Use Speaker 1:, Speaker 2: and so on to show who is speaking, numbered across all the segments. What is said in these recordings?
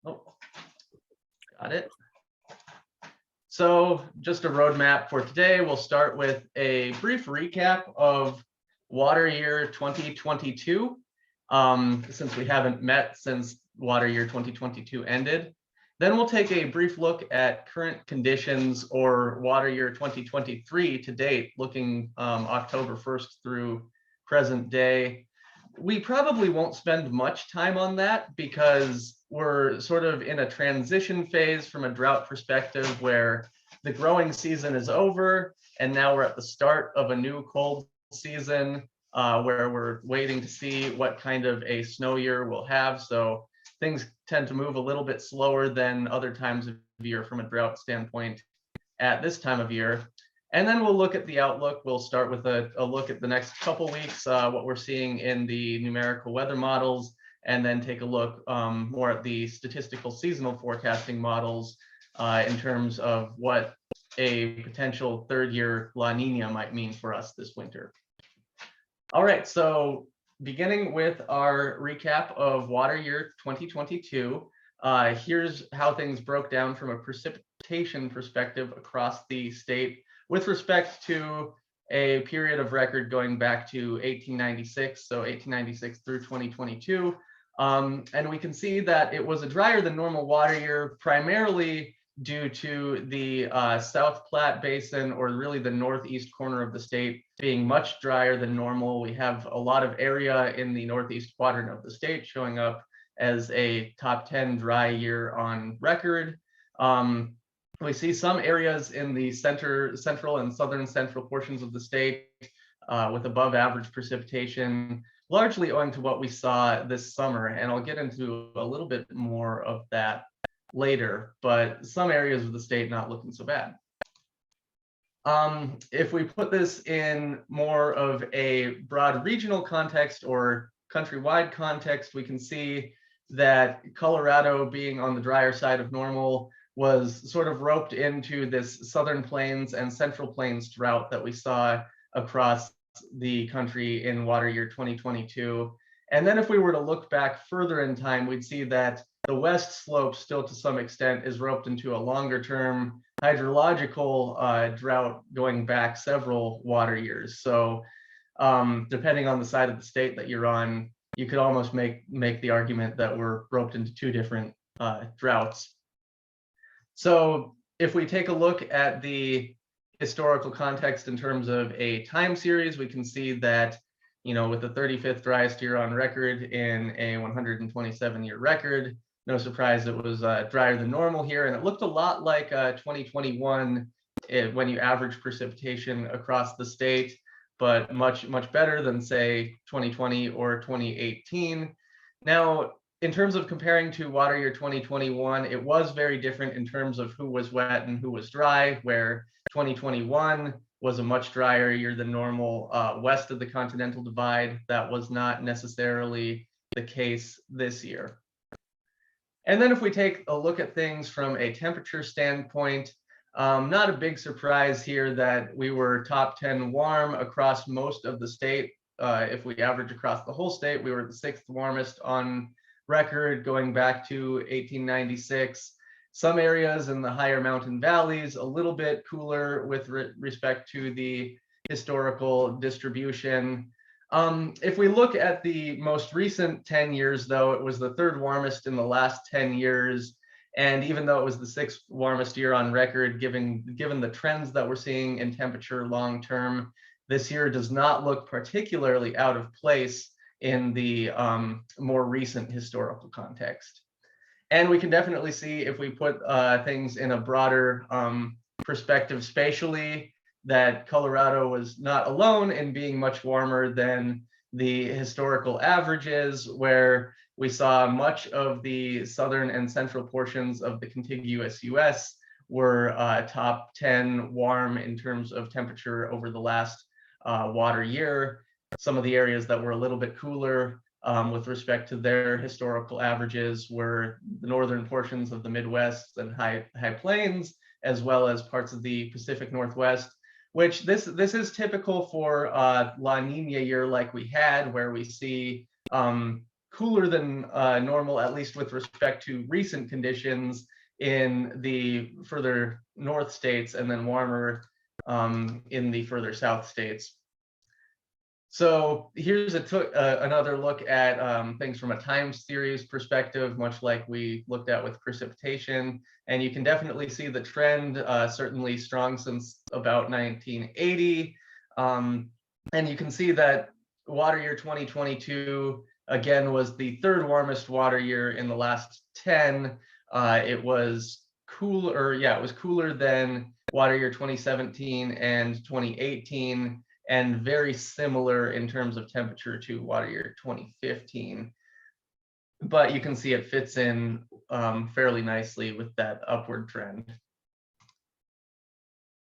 Speaker 1: Oh, got it. So just a roadmap for today. We'll start with a brief recap of water year 2022, since we haven't met since water year 2022 ended. Then we'll take a brief look at current conditions or water year 2023 to date, looking October 1st through present day. We probably won't spend much time on that because we're sort of in a transition phase from a drought perspective where the growing season is over and now we're at the start of a new cold season where we're waiting to see what kind of a snow year we'll have. So things tend to move a little bit slower than other times of year from a drought standpoint at this time of year. And then we'll look at the outlook. We'll start with a look at the next couple weeks, what we're seeing in the numerical weather models, and then take a look more at the statistical seasonal forecasting models in terms of what a potential third year La Nina might mean for us this winter. All right, so beginning with our recap of water year 2022, here's how things broke down from a precipitation perspective across the state with respect to a period of record going back to 1896, so 1896 through 2022. And we can see that it was a drier than normal water year, primarily due to the South Platte Basin, or really the northeast corner of the state, being much drier than normal. We have a lot of area in the northeast quadrant of the state showing up as a top 10 dry year on record. We see some areas in the central and southern central portions of the state with above average precipitation, largely owing to what we saw this summer. And I'll get into a little bit more of that later, but some areas of the state not looking so bad. If we put this in more of a broad regional context or countrywide context, we can see that Colorado, being on the drier side of normal, was sort of roped into this Southern Plains and Central Plains drought that we saw across the country in water year 2022. And then if we were to look back further in time, we'd see that the west slope still to some extent is roped into a longer term hydrological drought going back several water years. So depending on the side of the state that you're on, you could almost make the argument that we're roped into two different droughts. So if we take a look at the historical context in terms of a time series, we can see that, you know, with the 35th driest year on record in a 127-year record, no surprise it was drier than normal here. And it looked a lot like 2021 when you average precipitation across the state, but much better than, say, 2020 or 2018. Now, in terms of comparing to water year 2021, it was very different in terms of who was wet and who was dry, where 2021 was a much drier year than normal west of the Continental Divide. That was not necessarily the case this year. And then if we take a look at things from a temperature standpoint, not a big surprise here that we were top 10 warm across most of the state. If we average across the whole state, we were the 6th warmest on record going back to 1896. Some areas in the higher mountain valleys a little bit cooler with respect to the historical distribution. If we look at the most recent 10 years, though, it was the 3rd warmest in the last 10 years. And even though it was the 6th warmest year on record, given the trends that we're seeing in temperature long term, this year does not look particularly out of place in the more recent historical context. And we can definitely see, if we put things in a broader perspective spatially, that Colorado was not alone in being much warmer than the historical averages, where we saw much of the southern and central portions of the contiguous US were top 10 warm in terms of temperature over the last water year. Some of the areas that were a little bit cooler with respect to their historical averages were the northern portions of the Midwest and high plains, as well as parts of the Pacific Northwest, which this is typical for La Nina year like we had, where we see cooler than normal, at least with respect to recent conditions in the further north states, and then warmer in the further south states. So here's another look at things from a time series perspective, much like we looked at with precipitation. And you can definitely see the trend, certainly strong since about 1980. And you can see that water year 2022, again, was the third warmest water year in the last 10. It was cooler, yeah, it was cooler than water year 2017 and 2018, and very similar in terms of temperature to water year 2015. But you can see it fits in fairly nicely with that upward trend.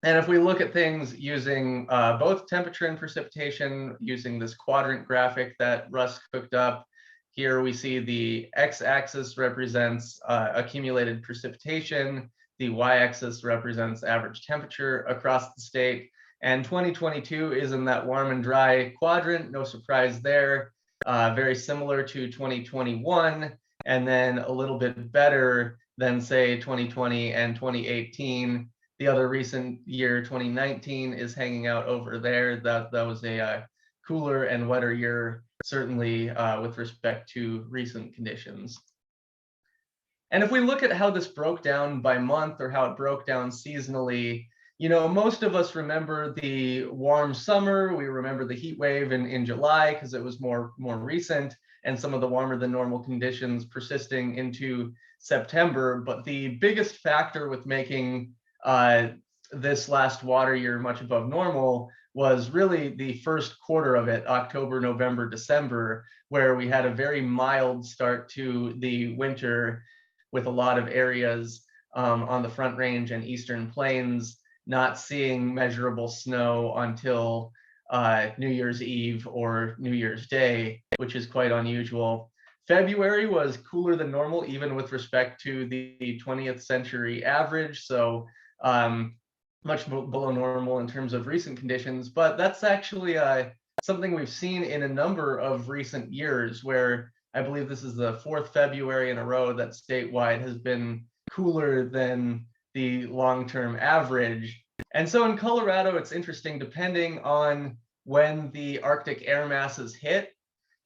Speaker 1: And if we look at things using both temperature and precipitation, using this quadrant graphic that Russ cooked up, here we see the x-axis represents accumulated precipitation, the y-axis represents average temperature across the state, and 2022 is in that warm and dry quadrant, no surprise there. Very similar to 2021, and then a little bit better than, say, 2020 and 2018. The other recent year, 2019, is hanging out over there. That was a cooler and wetter year, certainly with respect to recent conditions. And if we look at how this broke down by month, or how it broke down seasonally, you know, most of us remember the warm summer. We remember the heat wave in July because it was more recent, and some of the warmer than normal conditions persisting into September. But the biggest factor with making this last water year much above normal was really the first quarter of it, October, November, December, where we had a very mild start to the winter, with a lot of areas on the Front Range and Eastern Plains not seeing measurable snow until New Year's Eve or New Year's Day, which is quite unusual. February was cooler than normal, even with respect to the 20th century average. So much below normal in terms of recent conditions, but that's actually something we've seen in a number of recent years, where I believe this is the 4th February in a row that statewide has been cooler than the long-term average. And so in Colorado, it's interesting, depending on when the Arctic air masses hit,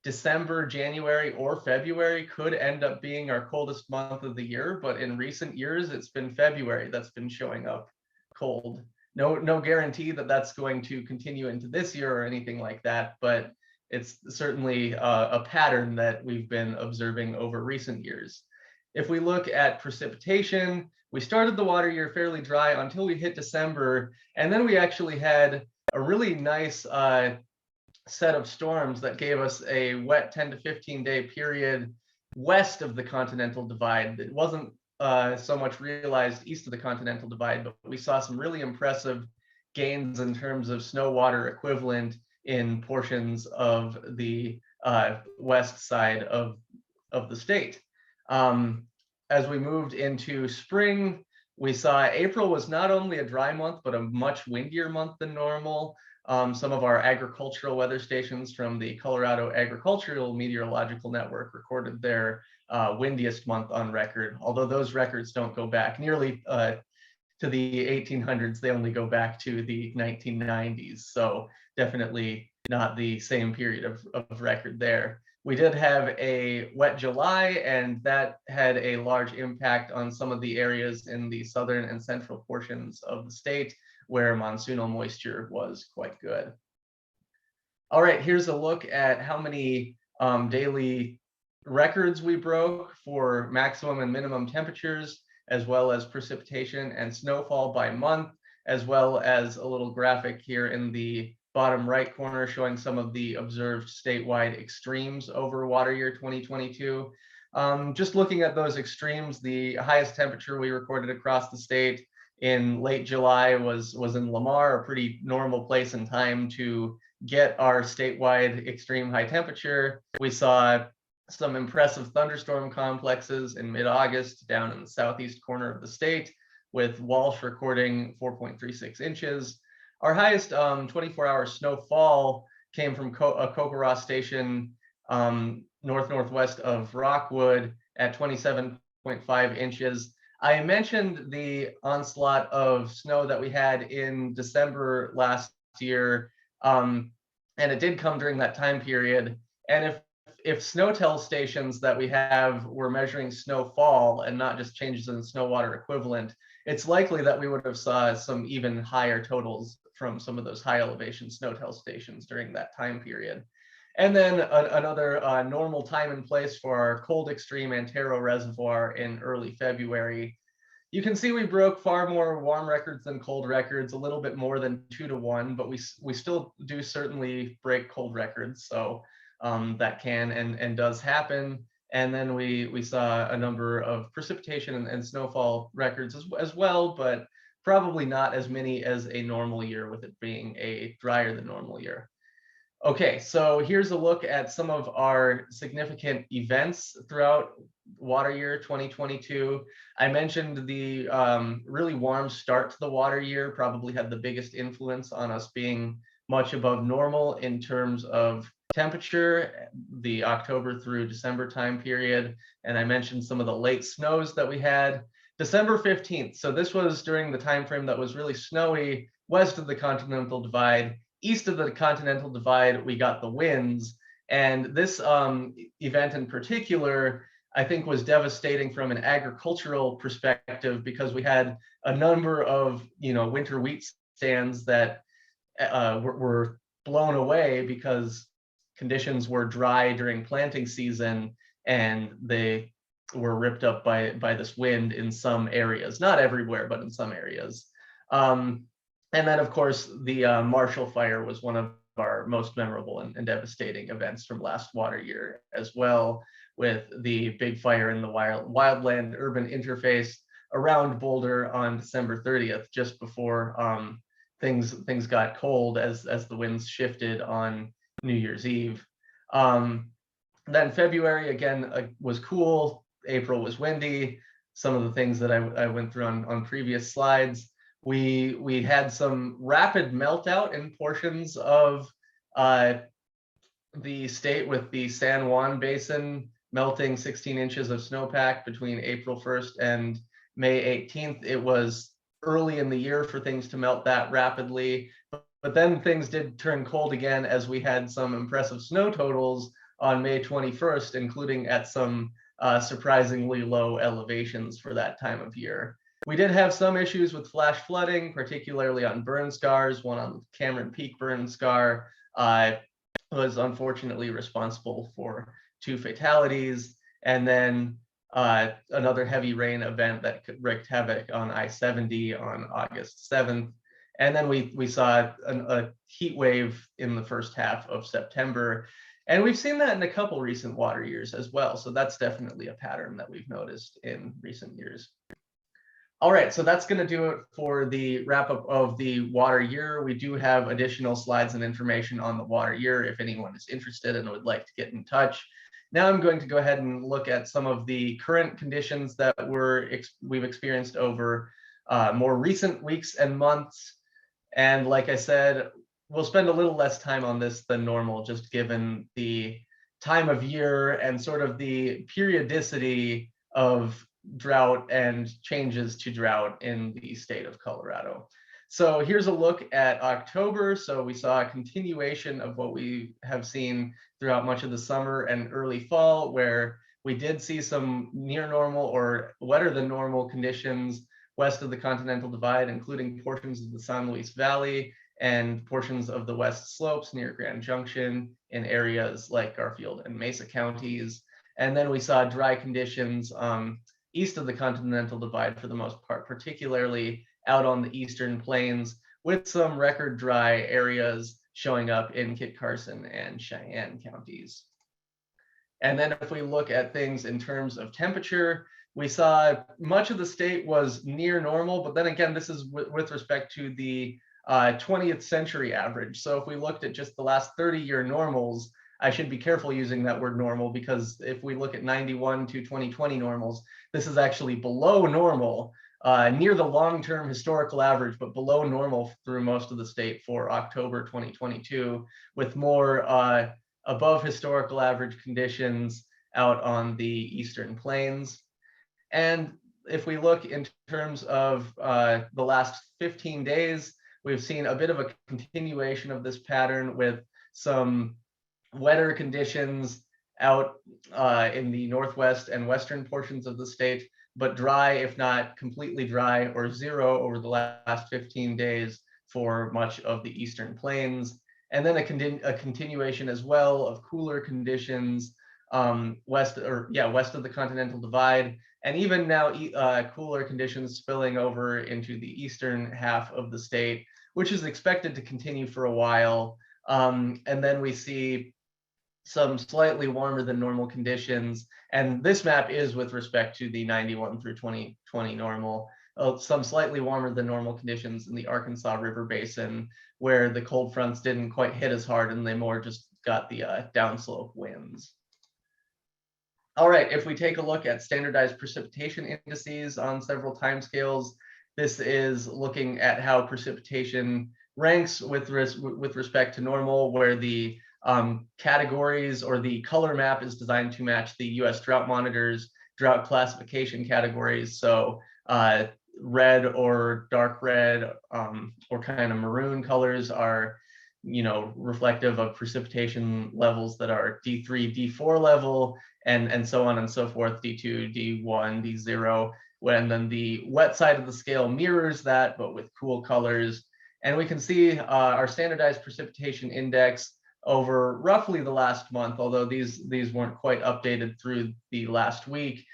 Speaker 1: December, January, or February could end up being our coldest month of the year. But in recent years, it's been February that's been showing up cold. No guarantee that that's going to continue into this year or anything like that, but it's certainly a pattern that we've been observing over recent years. If we look at precipitation, we started the water year fairly dry until we hit December, and then we actually had a really nice set of storms that gave us a wet 10 to 15 day period west of the Continental Divide. It wasn't so much realized east of the Continental Divide, but we saw some really impressive gains in terms of snow water equivalent in portions of the west side of the state. As we moved into spring, we saw April was not only a dry month, but a much windier month than normal. Some of our agricultural weather stations from the Colorado Agricultural Meteorological Network recorded their windiest month on record, although those records don't go back nearly to the 1800s. They only go back to the 1990s. So definitely not the same period of record there. We did have a wet July, and that had a large impact on some of the areas in the southern and central portions of the state where monsoonal moisture was quite good. All right, here's a look at how many daily records we broke for maximum and minimum temperatures, as well as precipitation and snowfall by month, as well as a little graphic here in the bottom right corner showing some of the observed statewide extremes over water year 2022. Just looking at those extremes, the highest temperature we recorded across the state in late July was in Lamar, a pretty normal place and time to get our statewide extreme high temperature. We saw some impressive thunderstorm complexes in mid-August down in the southeast corner of the state, with Walsh recording 4.36 inches. Our highest 24-hour snowfall came from a Kokorosk station northwest of Rockwood at 27.5 inches. I mentioned the onslaught of snow that we had in December last year, and it did come during that time period. And if SNOTEL stations that we have were measuring snowfall and not just changes in snow water equivalent, it's likely that we would have saw some even higher totals from some of those high elevation SNOTEL stations during that time period. And then another normal time and place for our cold extreme Antero Reservoir in early February. You can see we broke far more warm records than cold records, a little bit more than 2-to-1, but we still do certainly break cold records. So that can and does happen. And then we saw a number of precipitation and snowfall records as well, but probably not as many as a normal year, with it being a drier than normal year. Okay, so here's a look at some of our significant events throughout water year 2022. I mentioned the really warm start to the water year probably had the biggest influence on us being much above normal in terms of temperature, the October through December time period. And I mentioned some of the late snows that we had. December 15th, so this was during the time frame that was really snowy west of the Continental Divide. East of the Continental Divide, we got the winds. And this event in particular, I think, was devastating from an agricultural perspective, because we had a number of winter wheat stands that were blown away because conditions were dry during planting season, and they were ripped up by this wind in some areas, not everywhere, but in some areas. And then, of course, the Marshall Fire was one of our most memorable and devastating events from last water year as well, with the big fire in the wildland urban interface around Boulder on December 30th, just before things got cold as the winds shifted on New Year's Eve. Then February again was cool. April was windy. Some of the things that I went through on previous slides. We had some rapid meltout in portions of the state, with the San Juan Basin melting 16 inches of snowpack between April 1st and May 18th. It was early in the year for things to melt that rapidly, but then things did turn cold again as we had some impressive snow totals on May 21st, including at some surprisingly low elevations for that time of year. We did have some issues with flash flooding, particularly on burn scars. One on Cameron Peak burn scar was unfortunately responsible for 2 fatalities. And then another heavy rain event that wreaked havoc on I-70 on August 7th. And then we saw a heat wave in the first half of September. And we've seen that in a couple recent water years as well. So that's definitely a pattern that we've noticed in recent years. All right, so that's going to do it for the wrap up of the water year. We do have additional slides and information on the water year if anyone is interested and would like to get in touch. Now I'm going to go ahead and look at some of the current conditions that we've experienced over more recent weeks and months. And like I said, we'll spend a little less time on this than normal, just given the time of year and sort of the periodicity of drought and changes to drought in the state of Colorado. So here's a look at October. So we saw a continuation of what we have seen throughout much of the summer and early fall, where we did see some near normal or wetter than normal conditions west of the Continental Divide, including portions of the San Luis Valley and portions of the west slopes near Grand Junction in areas like Garfield and Mesa counties. And then we saw dry conditions east of the Continental Divide for the most part, particularly out on the eastern plains, with some record dry areas showing up in Kit Carson and Cheyenne counties. And then if we look at things in terms of temperature, we saw much of the state was near normal, but then again, this is with respect to the 20th century average. So if we looked at just the last 30-year normals, I should be careful using that word normal, because if we look at 91 to 2020 normals, this is actually below normal, near the long-term historical average, but below normal through most of the state for October 2022, with more above historical average conditions out on the eastern plains. And if we look in terms of the last 15 days, we've seen a bit of a continuation of this pattern with some wetter conditions out in the northwest and western portions of the state, but dry, if not completely dry, or zero over the last 15 days for much of the eastern plains. And then a continuation as well of cooler conditions west of the Continental Divide, and even now cooler conditions spilling over into the eastern half of the state, which is expected to continue for a while. And then we see some slightly warmer than normal conditions. And this map is with respect to the 91 through 2020 normal. Some slightly warmer than normal conditions in the Arkansas River Basin, where the cold fronts didn't quite hit as hard and they more just got the downslope winds. All right, if we take a look at standardized precipitation indices on several timescales, this is looking at how precipitation ranks with respect to normal, where the categories or the color map is designed to match the US Drought Monitor's drought classification categories. So red or dark red or kind of maroon colors are, reflective of precipitation levels that are D3, D4 level, and so on and so forth, D2, D1, D0. And then the wet side of the scale mirrors that, but with cool colors. And we can see our standardized precipitation index over roughly the last month, although these weren't quite updated through the last week,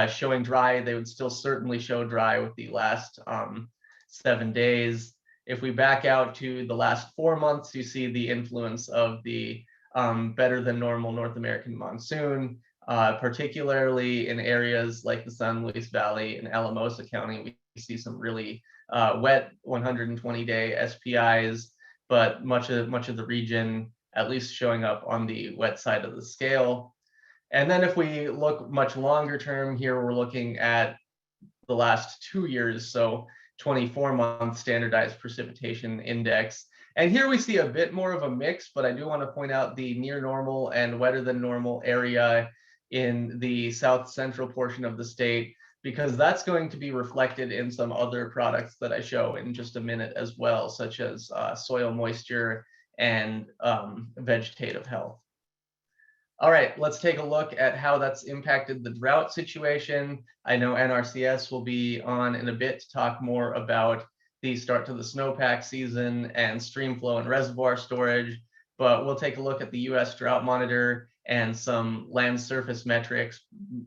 Speaker 1: showing dry. They would still certainly show dry with the last 7 days. If we back out to the last 4 months, you see the influence of the better than normal North American monsoon, particularly in areas like the San Luis Valley and Alamosa County. We see some really wet 120-day SPIs, but much of the region at least showing up on the wet side of the scale. And then if we look much longer term here, we're looking at the last 2 years, so 24-month standardized precipitation index. And here we see a bit more of a mix, but I do want to point out the near normal and wetter than normal area in the south central portion of the state, because that's going to be reflected in some other products that I show in just a minute as well, such as soil moisture and vegetative health. All right, let's take a look at how that's impacted the drought situation. I know NRCS will be on in a bit to talk more about the start to the snowpack season and stream flow and reservoir storage, but we'll take a look at the US Drought Monitor and some land surface metrics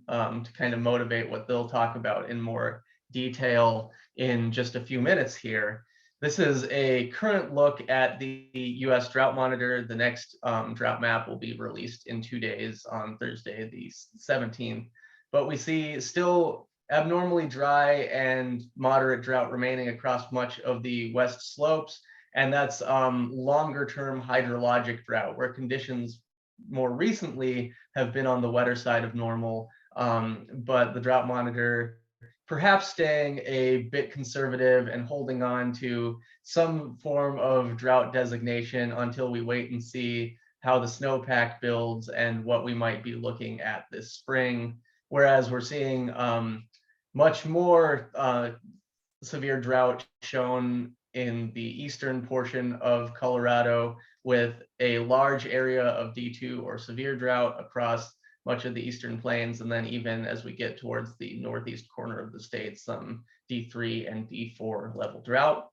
Speaker 1: to kind of motivate what they'll talk about in more detail in just a few minutes here. This is a current look at the US Drought Monitor. The next drought map will be released in 2 days on Thursday, the 17th. But we see still abnormally dry and moderate drought remaining across much of the west slopes. And that's longer term hydrologic drought, where conditions more recently have been on the wetter side of normal. But the drought monitor perhaps staying a bit conservative and holding on to some form of drought designation until we wait and see how the snowpack builds and what we might be looking at this spring. Whereas we're seeing much more severe drought shown in the eastern portion of Colorado, with a large area of D2 or severe drought across much of the eastern plains, and then even as we get towards the northeast corner of the state, some D3 and D4 level drought.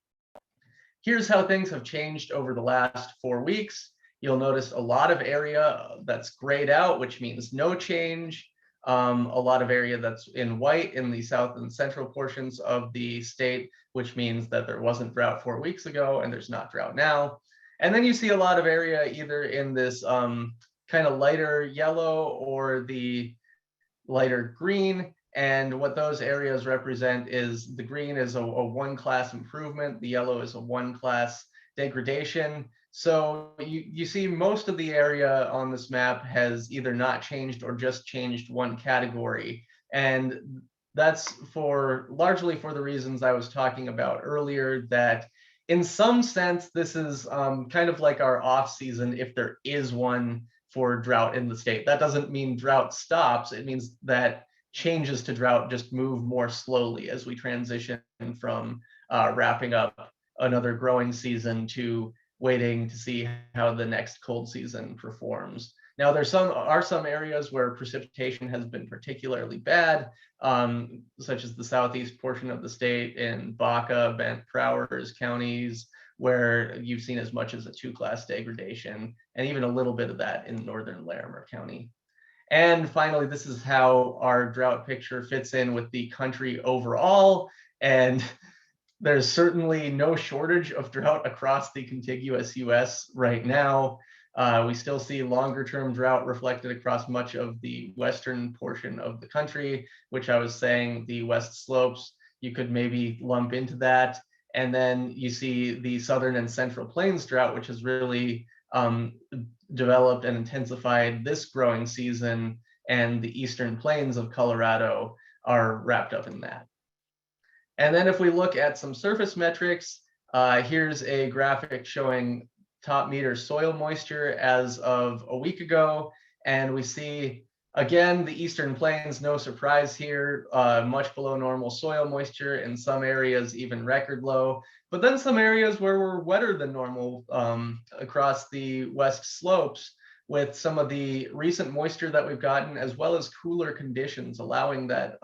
Speaker 1: Here's how things have changed over the last 4 weeks. You'll notice a lot of area that's grayed out, which means no change. A lot of area that's in white in the south and central portions of the state, which means that there wasn't drought 4 weeks ago and there's not drought now. And then you see a lot of area either in this kind of lighter yellow or the lighter green. And what those areas represent is the green is a 1-class improvement, the yellow is a 1-class degradation. So you see most of the area on this map has either not changed or just changed 1 category. And that's largely for the reasons I was talking about earlier, that in some sense, this is kind of like our off season, if there is one, for drought in the state. That doesn't mean drought stops. It means that changes to drought just move more slowly as we transition from wrapping up another growing season to waiting to see how the next cold season performs. Now, there are some areas where precipitation has been particularly bad, such as the southeast portion of the state in Baca, Bent, Prowers counties, where you've seen as much as a 2-class degradation, and even a little bit of that in northern Larimer County. And finally, this is how our drought picture fits in with the country overall. And there's certainly no shortage of drought across the contiguous US right now. We still see longer term drought reflected across much of the western portion of the country, which I was saying the west slopes, you could maybe lump into that. And then you see the southern and central plains drought, which has really developed and intensified this growing season, and the eastern plains of Colorado are wrapped up in that. And then if we look at some surface metrics, here's a graphic showing top meter soil moisture as of a week ago. And we see, again, the eastern plains, no surprise here, much below normal soil moisture, in some areas even record low, but then some areas where we're wetter than normal across the west slopes, with some of the recent moisture that we've gotten, as well as cooler conditions, allowing that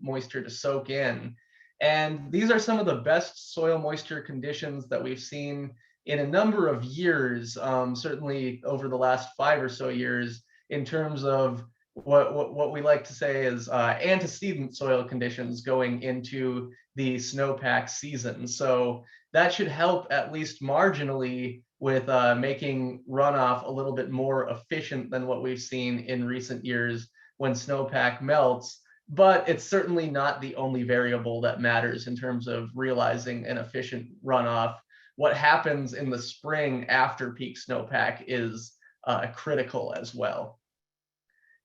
Speaker 1: moisture to soak in. And these are some of the best soil moisture conditions that we've seen in a number of years, certainly over the last 5 or so years, in terms of what we like to say is antecedent soil conditions going into the snowpack season. So that should help at least marginally with making runoff a little bit more efficient than what we've seen in recent years when snowpack melts. But it's certainly not the only variable that matters in terms of realizing an efficient runoff. What happens in the spring after peak snowpack is critical as well.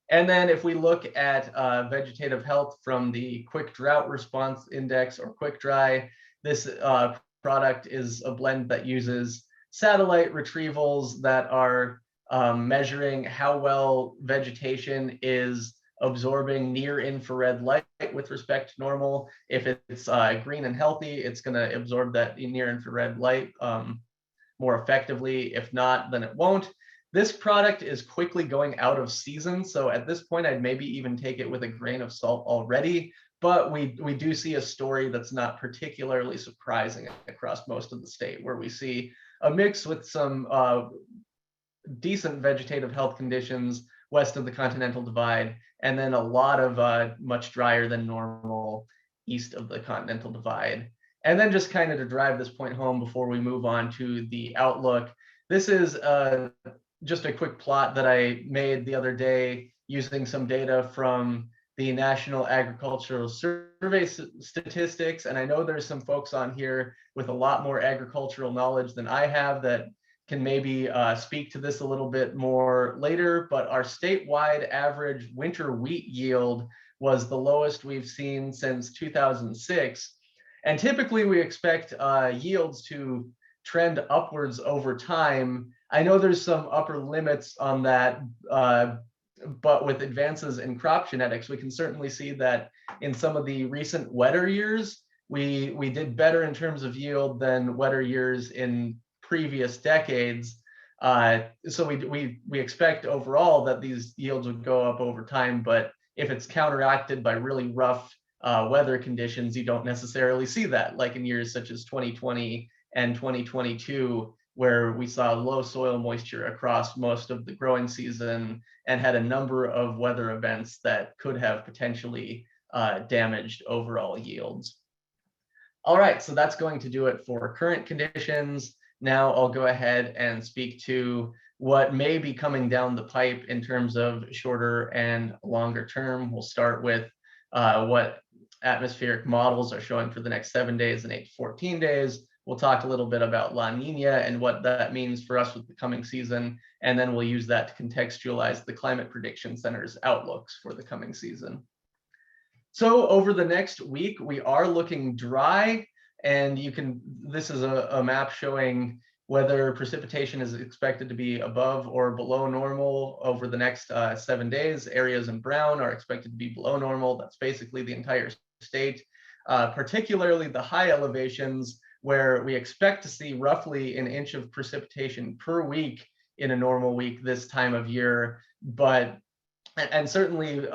Speaker 1: And then if we look at vegetative health from the Quick Drought Response Index, or QuickDry, this product is a blend that uses satellite retrievals that are measuring how well vegetation is absorbing near infrared light with respect to normal. If it's green and healthy, it's going to absorb that near infrared light more effectively. If not, then it won't. This product is quickly going out of season, so at this point, I'd maybe even take it with a grain of salt already. But we do see a story that's not particularly surprising across most of the state, where we see a mix with some decent vegetative health conditions west of the Continental Divide, and then a lot of much drier than normal east of the Continental Divide. And then just kind of to drive this point home before we move on to the outlook, this is just a quick plot that I made the other day using some data from the National Agricultural Survey statistics. And I know there's some folks on here with a lot more agricultural knowledge than I have that can maybe speak to this a little bit more later, but our statewide average winter wheat yield was the lowest we've seen since 2006. And typically we expect yields to trend upwards over time. I know there's some upper limits on that, but with advances in crop genetics, we can certainly see that in some of the recent wetter years, we did better in terms of yield than wetter years in previous decades. So we expect overall that these yields would go up over time, but if it's counteracted by really rough weather conditions, you don't necessarily see that, like in years such as 2020 and 2022, where we saw low soil moisture across most of the growing season and had a number of weather events that could have potentially damaged overall yields. All right, so that's going to do it for current conditions. Now I'll go ahead and speak to what may be coming down the pipe in terms of shorter and longer term. We'll start with what atmospheric models are showing for the next 7 days and 8 to 14 days. We'll talk a little bit about La Nina and what that means for us with the coming season, and then we'll use that to contextualize the Climate Prediction Center's outlooks for the coming season. So over the next week, we are looking dry, and this is a map showing whether precipitation is expected to be above or below normal over the next 7 days. Areas in brown are expected to be below normal. That's basically the entire state, particularly the high elevations where we expect to see roughly an inch of precipitation per week in a normal week this time of year. But, and certainly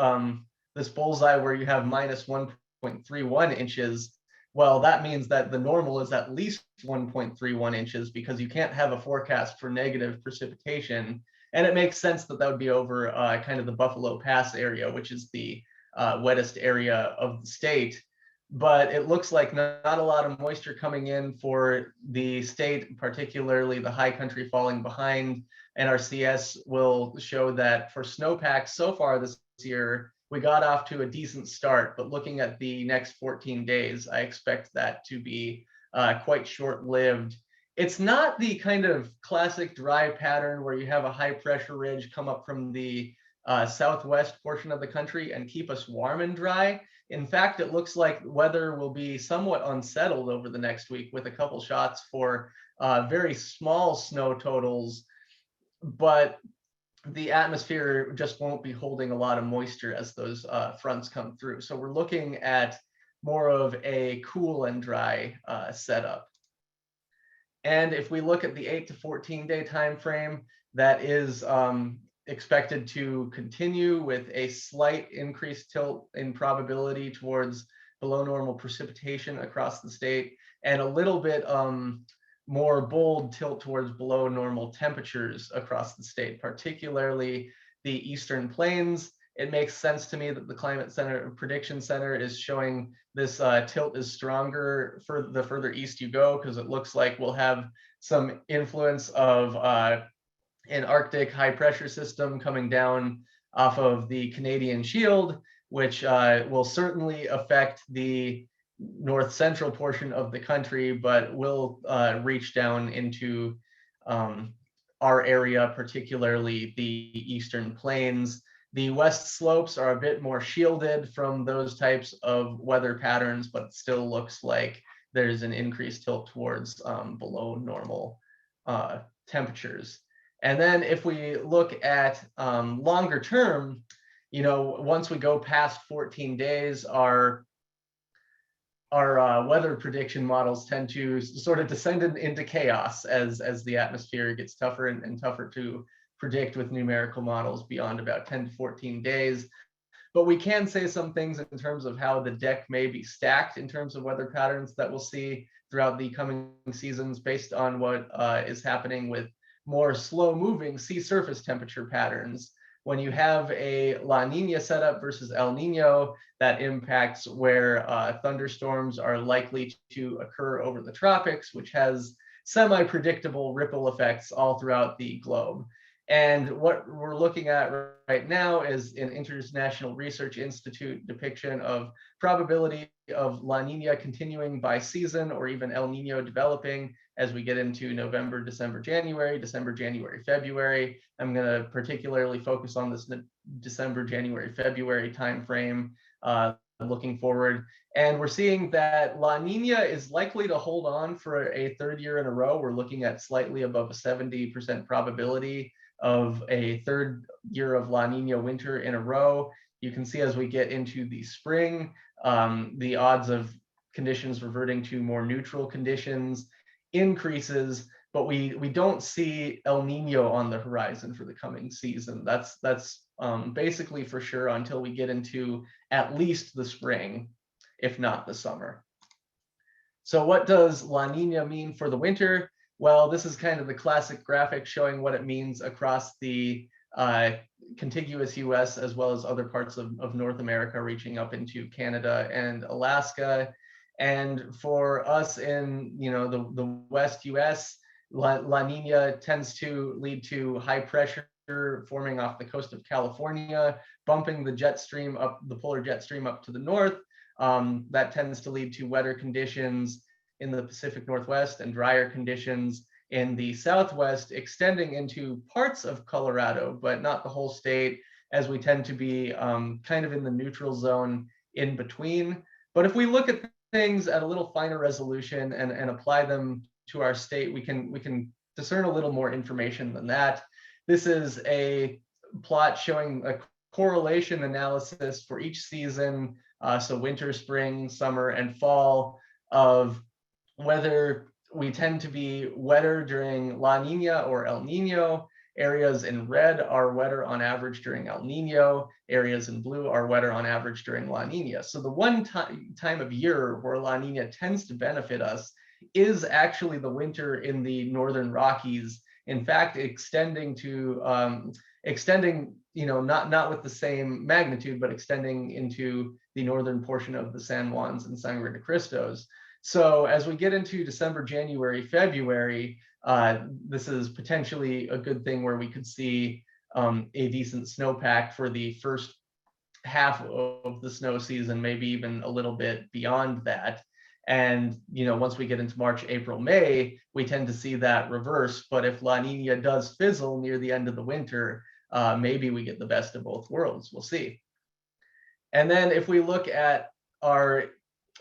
Speaker 1: this bullseye where you have minus 1.31 inches, well, that means that the normal is at least 1.31 inches, because you can't have a forecast for negative precipitation. And it makes sense that that would be over kind of the Buffalo Pass area, which is the wettest area of the state. But it looks like not a lot of moisture coming in for the state, particularly the high country falling behind. NRCS will show that for snowpack so far this year, we got off to a decent start, but looking at the next 14 days, I expect that to be quite short-lived. It's not the kind of classic dry pattern where you have a high pressure ridge come up from the southwest portion of the country and keep us warm and dry. In fact, it looks like weather will be somewhat unsettled over the next week, with a couple shots for very small snow totals, but the atmosphere just won't be holding a lot of moisture as those fronts come through. So we're looking at more of a cool and dry setup. And if we look at the 8 to 14 day time frame, that is expected to continue with a slight increased tilt in probability towards below normal precipitation across the state, and a little bit more bold tilt towards below normal temperatures across the state, particularly the eastern plains. It makes sense to me that the Climate Center Prediction Center is showing this tilt is stronger for the further east you go, because it looks like we'll have some influence of an Arctic high pressure system coming down off of the Canadian Shield, which will certainly affect the north central portion of the country, but will reach down into our area, particularly the eastern plains. The west slopes are a bit more shielded from those types of weather patterns, but it still looks like there's an increased tilt towards below normal temperatures. And then if we look at longer term, you know, once we go past 14 days, our weather prediction models tend to sort of descend into chaos as the atmosphere gets tougher and tougher to predict with numerical models beyond about 10 to 14 days. But we can say some things in terms of how the deck may be stacked in terms of weather patterns that we'll see throughout the coming seasons, based on what is happening with more slow-moving sea surface temperature patterns. When you have a La Nina setup versus El Nino, that impacts where thunderstorms are likely to occur over the tropics, which has semi-predictable ripple effects all throughout the globe. And what we're looking at right now is an International Research Institute depiction of probability of La Nina continuing by season, or even El Nino developing as we get into November, December, January, February. I'm going to particularly focus on this December, January, February timeframe looking forward. And we're seeing that La Nina is likely to hold on for a third year in a row. We're looking at slightly above a 70% probability of a third year of La Nina winter in a row. You can see as we get into the spring, the odds of conditions reverting to more neutral conditions increases, but we don't see El Nino on the horizon for the coming season. That's basically for sure until we get into at least the spring, if not the summer. So what does La Nina mean for the winter? Well, this is kind of the classic graphic showing what it means across the contiguous US, as well as other parts of North America, reaching up into Canada and Alaska. And for us in, you know, the West US, La Nina tends to lead to high pressure forming off the coast of California, bumping the jet stream up, the polar jet stream up to the north. That tends to lead to wetter conditions in the Pacific Northwest and drier conditions in the Southwest, extending into parts of Colorado, but not the whole state, as we tend to be kind of in the neutral zone in between. But if we look at things at a little finer resolution and apply them to our state, we can discern a little more information than that. This is a plot showing a correlation analysis for each season, so winter, spring, summer, and fall, of whether we tend to be wetter during La Nina or El Nino. Areas in red are wetter on average during El Nino. Areas in blue are wetter on average during La Nina. So the one time of year where La Nina tends to benefit us is actually the winter in the Northern Rockies. In fact, extending, not with the same magnitude, but extending into the northern portion of the San Juans and Sangre de Cristos. So as we get into December, January, February, this is potentially a good thing where we could see a decent snowpack for the first half of the snow season, maybe even a little bit beyond that. And once we get into March, April, May, we tend to see that reverse. But if La Nina does fizzle near the end of the winter, maybe we get the best of both worlds. We'll see. And then if we look at our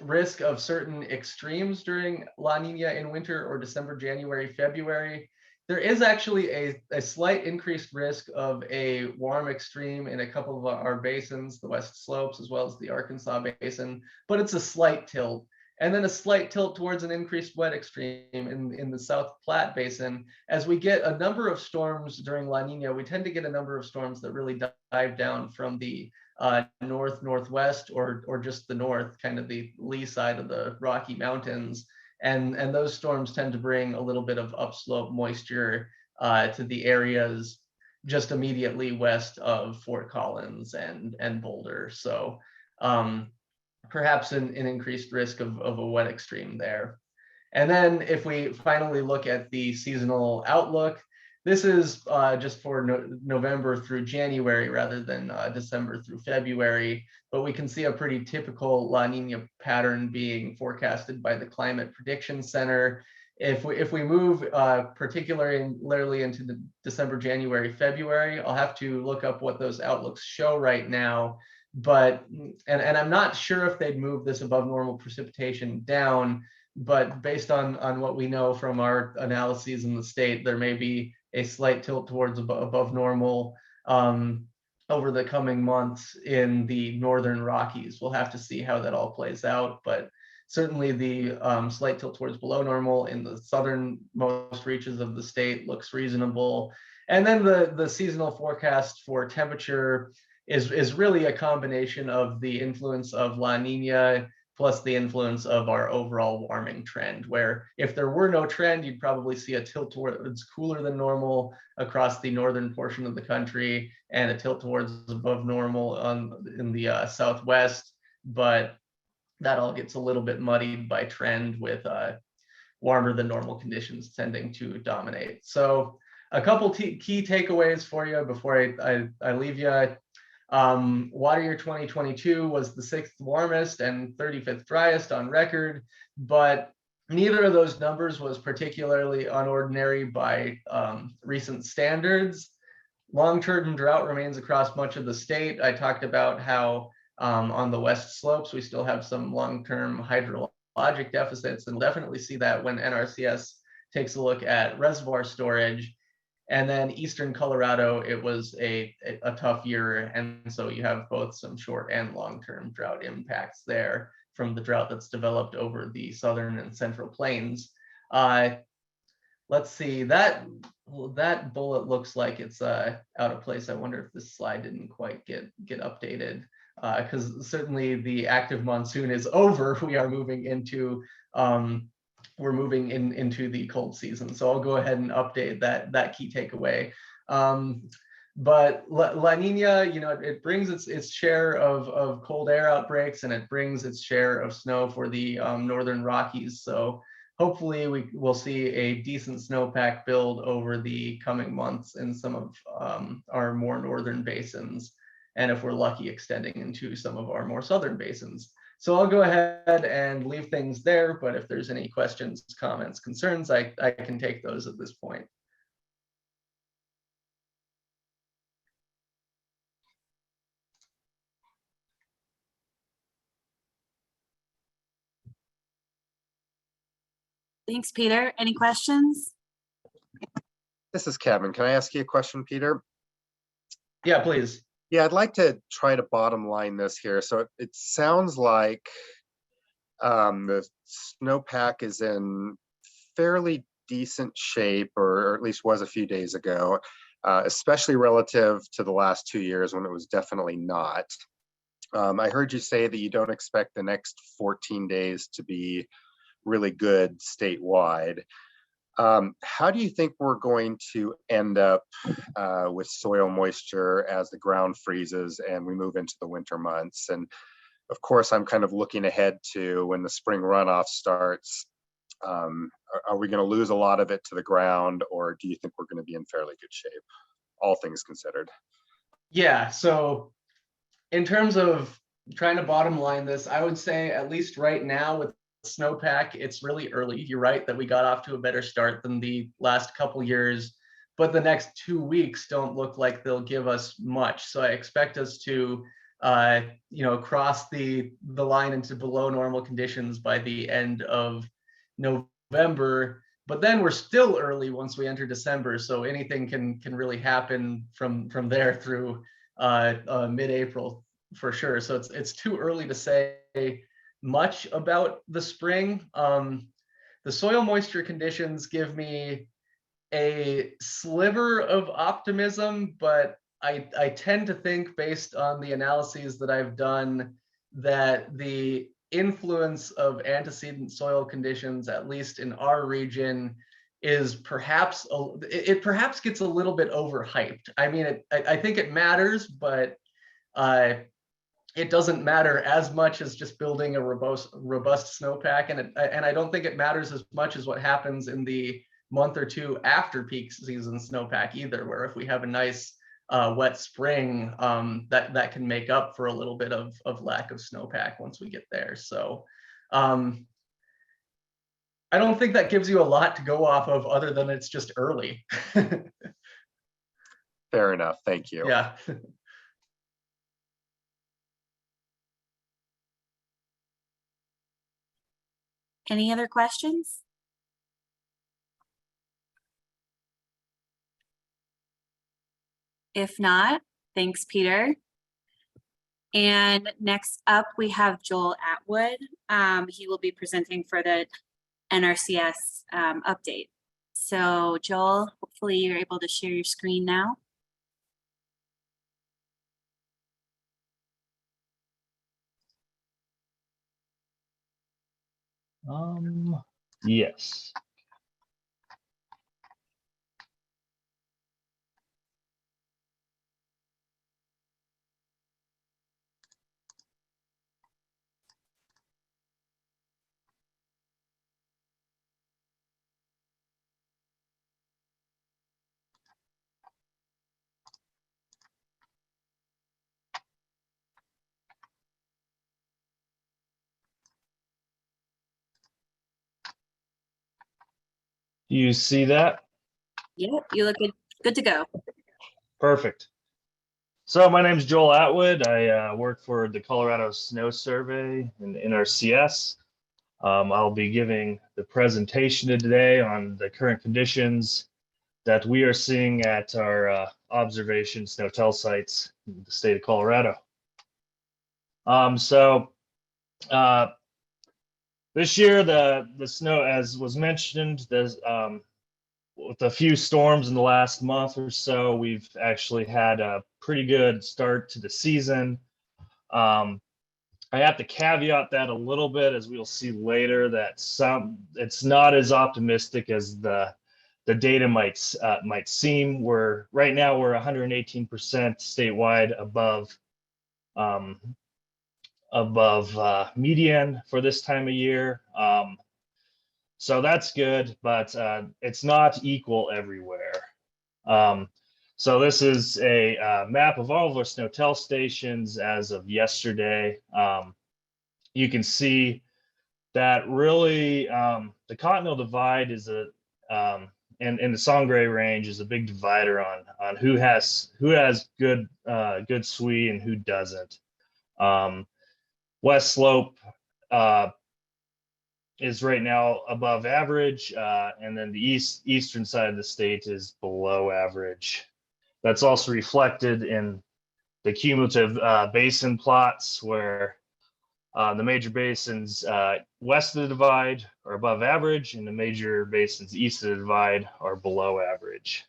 Speaker 1: risk of certain extremes during La Nina in winter, or December, January, February, there is actually a slight increased risk of a warm extreme in a couple of our basins, the West Slopes as well as the Arkansas Basin, but it's a slight tilt. And then a slight tilt towards an increased wet extreme in the South Platte Basin. As we get a number of storms during La Nina, we tend to get a number of storms that really dive down from the northwest or just the north, kind of the lee side of the Rocky Mountains, and those storms tend to bring a little bit of upslope moisture to the areas just immediately west of Fort Collins and Boulder. So perhaps an increased risk of a wet extreme there. And then if we finally look at the seasonal outlook, this is just for November through January rather than December through February, but we can see a pretty typical La Nina pattern being forecasted by the Climate Prediction Center. If we move particularly into the December, January, February, I'll have to look up what those outlooks show right now. But and I'm not sure if they'd move this above normal precipitation down, but based on what we know from our analyses in the state, there may be a slight tilt towards above normal over the coming months in the Northern Rockies. We'll have to see how that all plays out, but certainly the slight tilt towards below normal in the southernmost reaches of the state looks reasonable. And then the seasonal forecast for temperature is really a combination of the influence of La Nina plus the influence of our overall warming trend, where if there were no trend, you'd probably see a tilt towards cooler than normal across the northern portion of the country and a tilt towards above normal in the southwest. But that all gets a little bit muddied by trend, with warmer than normal conditions tending to dominate. So a couple key takeaways for you before I leave you. Water year 2022 was the 6th warmest and 35th driest on record, but neither of those numbers was particularly unordinary by recent standards. Long-term drought remains across much of the state. I talked about how on the west slopes we still have some long-term hydrologic deficits, and we'll definitely see that when NRCS takes a look at reservoir storage. And then eastern Colorado, it was a tough year, and so you have both some short and long-term drought impacts there from the drought that's developed over the southern and central plains. Let's see, that bullet looks like it's out of place. I wonder if this slide didn't quite get updated, because certainly the active monsoon is over. We are moving into into the cold season. So I'll go ahead and update that key takeaway. But La Nina, it brings its share of cold air outbreaks, and it brings its share of snow for the northern Rockies. So hopefully we'll see a decent snowpack build over the coming months in some of our more northern basins, and if we're lucky, extending into some of our more southern basins. So I'll go ahead and leave things there, but if there's any questions, comments, concerns, I can take those at this point.
Speaker 2: Thanks, Peter. Any questions? This is Kevin. Can I ask you a question, Peter?
Speaker 1: Yeah, please.
Speaker 2: Yeah, I'd like to try to bottom line this here. So it sounds like the snowpack is in fairly decent shape, or at least was a few days ago, especially relative to the last 2 years when it was definitely not. I heard you say that you don't expect the next 14 days to be really good statewide. How do you think we're going to end up with soil moisture as the ground freezes and we move into the winter months? And of course, I'm kind of looking ahead to when the spring runoff starts. Are we going to lose a lot of it to the ground, or do you think we're going to be in fairly good shape, all things considered?
Speaker 1: Yeah, so in terms of trying to bottom line this, I would say at least right now with snowpack, it's really early. You're right that we got off to a better start than the last couple years, but the next 2 weeks don't look like they'll give us much. So I expect us to, cross the line into below normal conditions by the end of November. But then we're still early once we enter December, so anything can really happen from there through mid-April for sure. So it's too early to say much about the spring. The soil moisture conditions give me a sliver of optimism, but I tend to think, based on the analyses that I've done, that the influence of antecedent soil conditions, at least in our region, is perhaps it perhaps gets a little bit overhyped. I mean, I think it matters, but it doesn't matter as much as just building a robust snowpack, and I don't think it matters as much as what happens in the month or two after peak season snowpack either, where if we have a nice wet spring, that can make up for a little bit of lack of snowpack once we get there. So I don't think that gives you a lot to go off of other than it's just early.
Speaker 2: Fair enough. Thank you.
Speaker 1: Yeah.
Speaker 3: Any other questions? If not, thanks, Peter. And next up, we have Joel Atwood. He will be presenting for the NRCS update. So Joel, hopefully you're able to share your screen now.
Speaker 4: Yes. Do you see that?
Speaker 3: Yep, you look good to go.
Speaker 4: Perfect. So my name is Joel Atwood. I work for the Colorado Snow Survey and NRCS. I'll be giving the presentation today on the current conditions that we are seeing at our observation SNOTEL sites in the state of Colorado. This year, the snow, as was mentioned, with a few storms in the last month or so, we've actually had a pretty good start to the season. I have to caveat that a little bit, as we'll see later, that it's not as optimistic as the data might seem. Right now we're 118% statewide above median for this time of year. So that's good, but it's not equal everywhere. So this is a map of all of our SNOTEL stations as of yesterday. You can see that really the Continental Divide is and the Sangre Range is a big divider on who has good SWE and who doesn't. West Slope is right now above average, and then the eastern side of the state is below average. That's also reflected in the cumulative basin plots, where the major basins west of the divide are above average, and the major basins east of the divide are below average.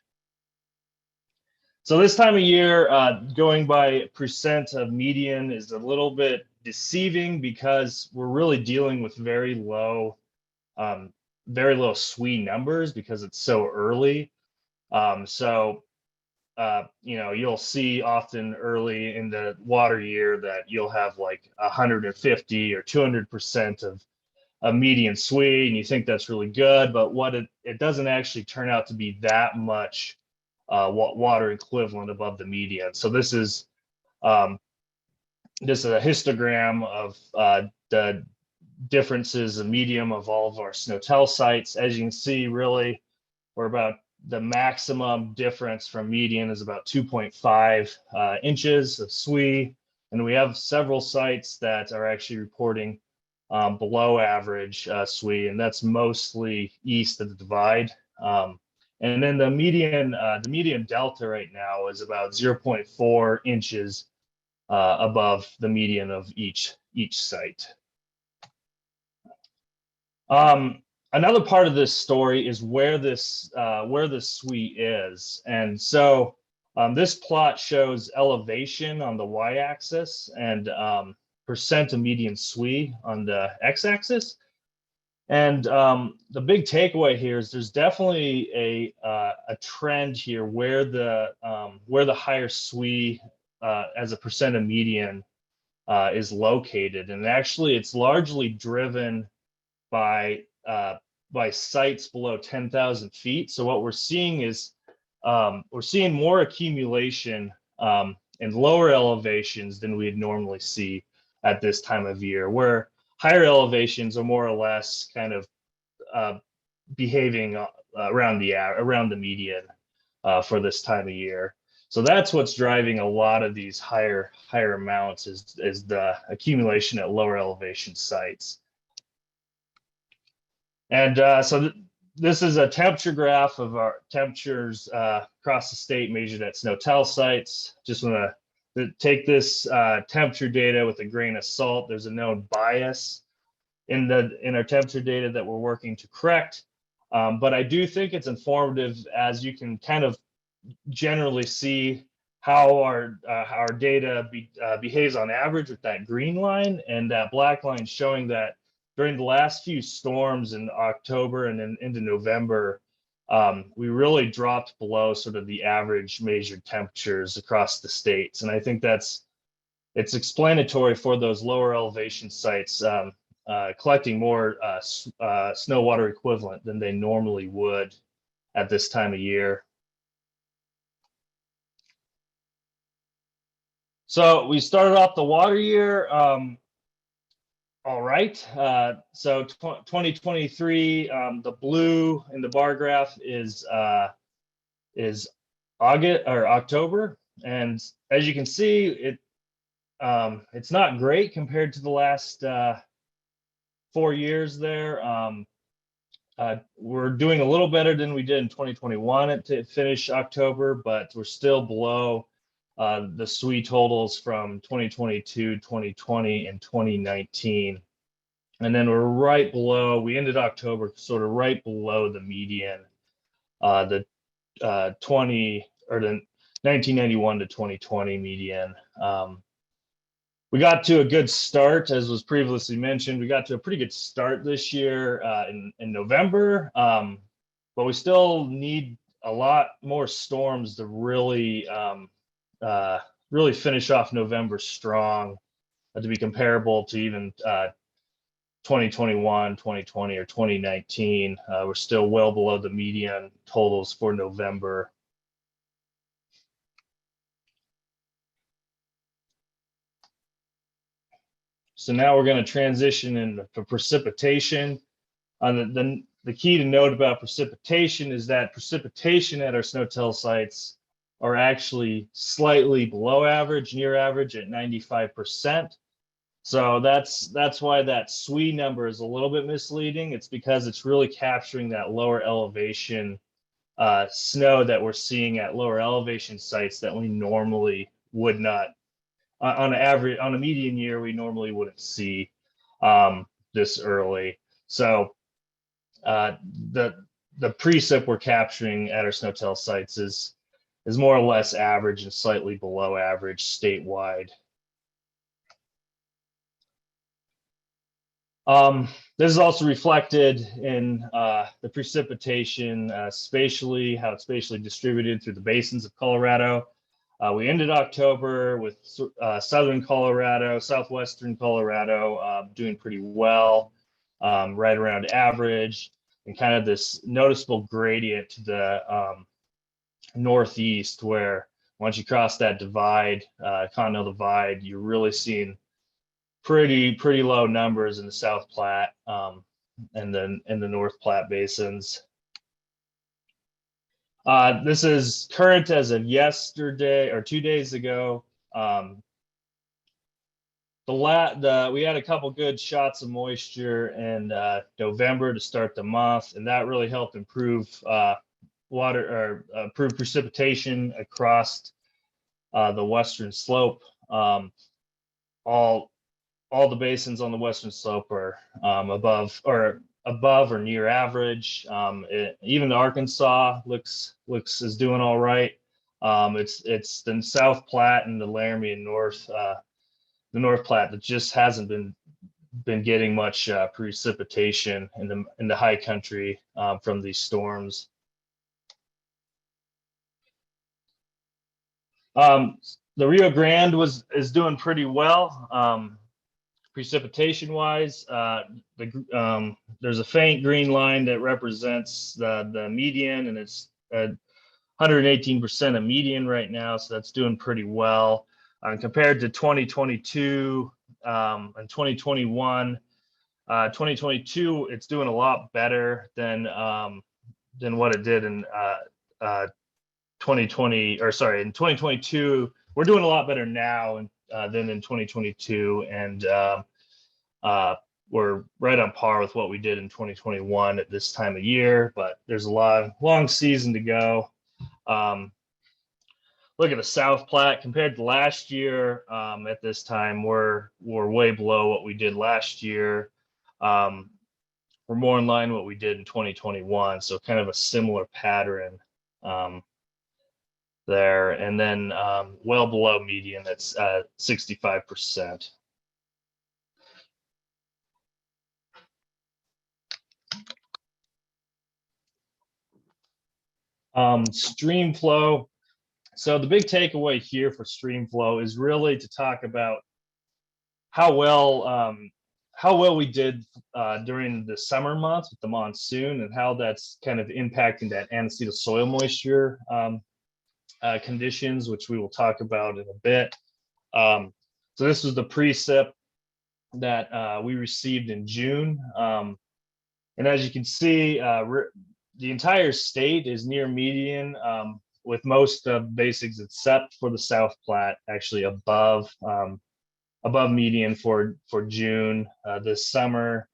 Speaker 4: So this time of year, going by percent of median is a little bit deceiving, because we're really dealing with very low SWE numbers because it's so early. You'll see often early in the water year that you'll have like 150 or 200% of a median SWE, and you think that's really good, but what it doesn't actually turn out to be that much water equivalent above the median. So this is a histogram of the differences in medium of all of our SNOTEL sites. As you can see, really, we're about the maximum difference from median is about 2.5 inches of SWE, and we have several sites that are actually reporting below average SWE, and that's mostly east of the divide. And then the median delta right now is about 0.4 inches above the median of each site. Another part of this story is where the SWE is, and so this plot shows elevation on the y-axis and percent of median SWE on the x-axis. And the big takeaway here is there's definitely a trend here where the higher SWE as a percent of median is located, and actually it's largely driven by sites below 10,000 feet. So what we're seeing is we're seeing more accumulation in lower elevations than we'd normally see at this time of year, where higher elevations are more or less kind of behaving around the median for this time of year. So that's what's driving a lot of these higher amounts is the accumulation at lower elevation sites. And this is a temperature graph of our temperatures across the state measured at SNOTEL sites. Just want to take this temperature data with a grain of salt. There's a known bias in our temperature data that we're working to correct. But I do think it's informative, as you can kind of generally see how our data behaves on average with that green line, and that black line showing that during the last few storms in October and then into November, we really dropped below sort of the average measured temperatures across the states. And I think it's explanatory for those lower elevation sites collecting more snow water equivalent than they normally would at this time of year. So we started off the water year. All right, so 2023, the blue in the bar graph is August or October, and as you can see, it's not great compared to the last 4 years there. We're doing a little better than we did in 2021 to finish October, but we're still below the SWE totals from 2022, 2020, and 2019. And then we're right below, we ended October sort of right below the median, the 1991 to 2020 median. We got to a good start, as was previously mentioned. We got to a pretty good start this year in November, but we still need a lot more storms to really finish off November strong, to be comparable to even 2021, 2020, or 2019. We're still well below the median totals for November. So now we're going to transition into precipitation. The key to note about precipitation is that precipitation at our SNOTEL sites are actually slightly below average, near average at 95%. So that's why that SWE number is a little bit misleading. It's because it's really capturing that lower elevation snow that we're seeing at lower elevation sites that we normally would not, on average, on a median year, we normally wouldn't see this early. So the precip we're capturing at our SNOTEL sites is more or less average and slightly below average statewide. This is also reflected in the precipitation spatially, how it's spatially distributed through the basins of Colorado. We ended October with southern Colorado, southwestern Colorado doing pretty well, right around average, and kind of this noticeable gradient to the northeast, where once you cross that divide, Continental Divide, you're really seeing pretty low numbers in the South Platte and then in the North Platte basins. This is current as of yesterday or 2 days ago. We had a couple good shots of moisture in November to start the month, and that really helped improve water or improve precipitation across the western slope. All the basins on the western slope are above or near average. Even Arkansas is doing all right. It's the South Platte and the Laramie and the North Platte that just hasn't been getting much precipitation in the high country from these storms. The Rio Grande is doing pretty well. Precipitation wise, there's a faint green line that represents the median, and it's 118% of median right now, so that's doing pretty well. Compared to 2022 and 2021, 2022 it's doing a lot better than what it did in 2020, or sorry, in 2022. We're doing a lot better now than in 2022, and we're right on par with what we did in 2021 at this time of year, but there's a long season to go. Look at the South Platte compared to last year. At this time, we're way below what we did last year. We're more in line with what we did in 2021, so kind of a similar pattern there, and then well below median, that's 65%. Stream flow. So the big takeaway here for stream flow is really to talk about how well we did during the summer months with the monsoon, and how that's kind of impacting that antecedent soil moisture conditions, which we will talk about in a bit. So this was the precip that we received in June. And as you can see, the entire state is near median, with most basics except for the South Platte actually above median for June this summer.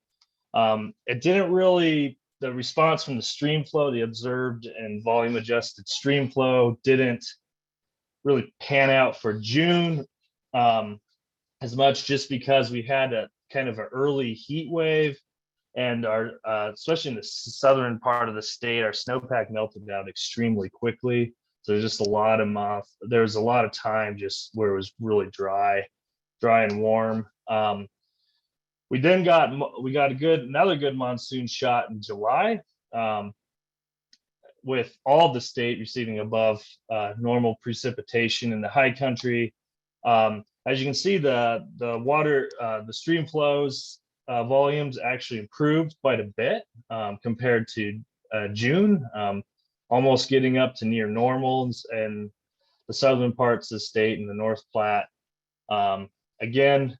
Speaker 4: It didn't really, the response from the stream flow, the observed and volume adjusted stream flow, didn't really pan out for June as much, just because we had a kind of an early heat wave, and our especially in the southern part of the state, our snowpack melted down extremely quickly. So there's just a lot of time just where it was really dry and warm. We then got another good monsoon shot in July, with all the state receiving above normal precipitation in the high country. As you can see, the stream flows volumes actually improved quite a bit compared to June, almost getting up to near normals in the southern parts of the state and the North Platte. Again,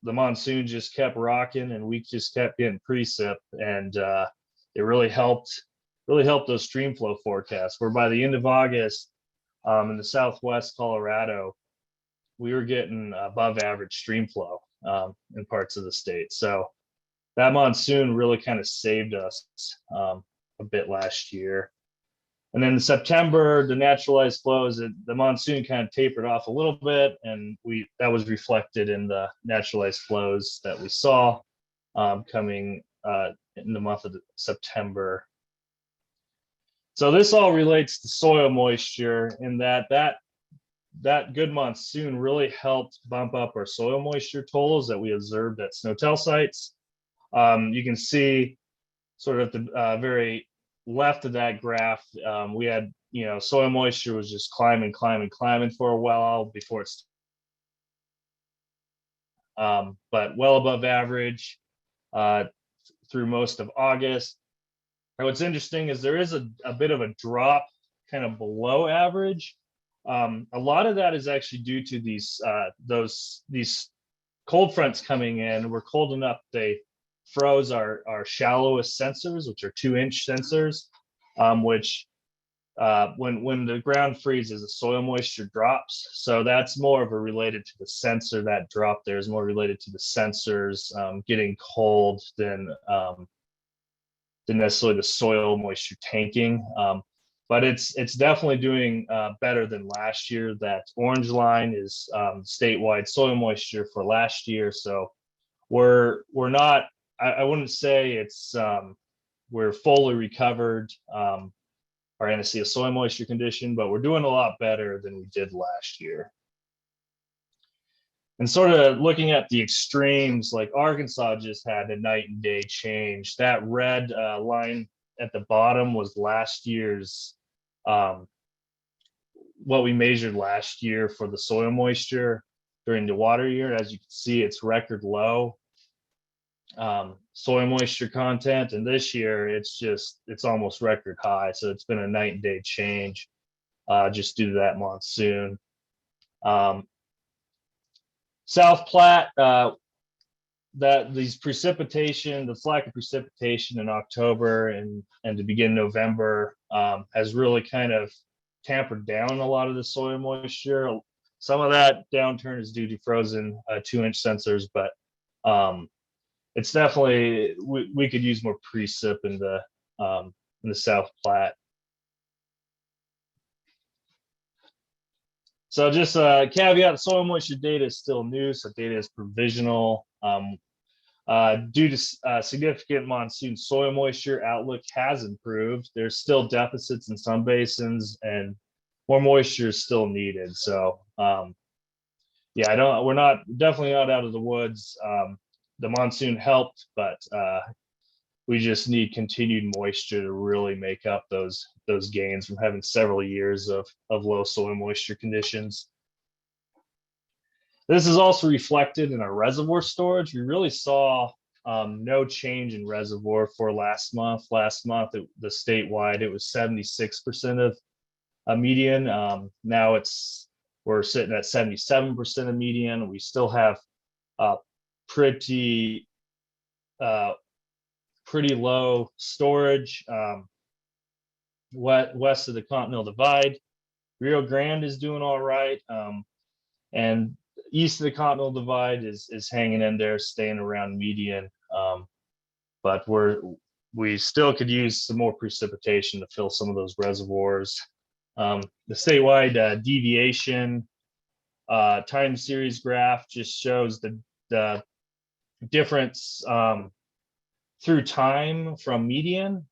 Speaker 4: the monsoon just kept rocking, and we just kept getting precip, and it really helped those stream flow forecasts, where by the end of August in the southwest Colorado, we were getting above average stream flow. in parts of the state. So that monsoon really kind of saved us a bit last year. And then in September, the naturalized flows, the monsoon kind of tapered off a little bit, and that was reflected in the naturalized flows that we saw coming in the month of September. So this all relates to soil moisture in that good monsoon really helped bump up our soil moisture totals that we observed at SNOTEL sites. You can see sort of at the very left of that graph, we had, soil moisture was just climbing for a while before it's, but well above average through most of August. And what's interesting is there is a bit of a drop kind of below average. A lot of that is actually due to these cold fronts coming in. We're cold enough they froze our shallowest sensors, which are 2-inch sensors, which when the ground freezes, the soil moisture drops. So that's more of a related to the sensor. That drop there is more related to the sensors getting cold than necessarily the soil moisture tanking. But it's definitely doing better than last year. That orange line is statewide soil moisture for last year. So we're not, I wouldn't say it's we're fully recovered our NSCS soil moisture condition, but we're doing a lot better than we did last year. And sort of looking at the extremes, like Arkansas just had a night and day change. That red line at the bottom was last year's, what we measured last year for the soil moisture during the water year. As you can see, it's record low soil moisture content, and this year it's almost record high. So it's been a night and day change just due to that monsoon. South Platte, this lack of precipitation in October and to begin November has really kind of tampered down a lot of the soil moisture. Some of that downturn is due to frozen 2-inch sensors, but it's definitely we could use more precip in the South Platte. So just a caveat, soil moisture data is still new, so data is provisional. Due to significant monsoon soil moisture, outlook has improved. There's still deficits in some basins and more moisture is still needed. So yeah, we're definitely not out of the woods. The monsoon helped, but we just need continued moisture to really make up those gains from having several years of low soil moisture conditions. This is also reflected in our reservoir storage. We really saw no change in reservoir for last month. Last month, the statewide, it was 76% of a median. Now we're sitting at 77% of median. We still have pretty low storage west of the Continental Divide. Rio Grande is doing all right, and east of the Continental Divide is hanging in there, staying around median. But we still could use some more precipitation to fill some of those reservoirs. The statewide deviation time series graph just shows the difference through time from median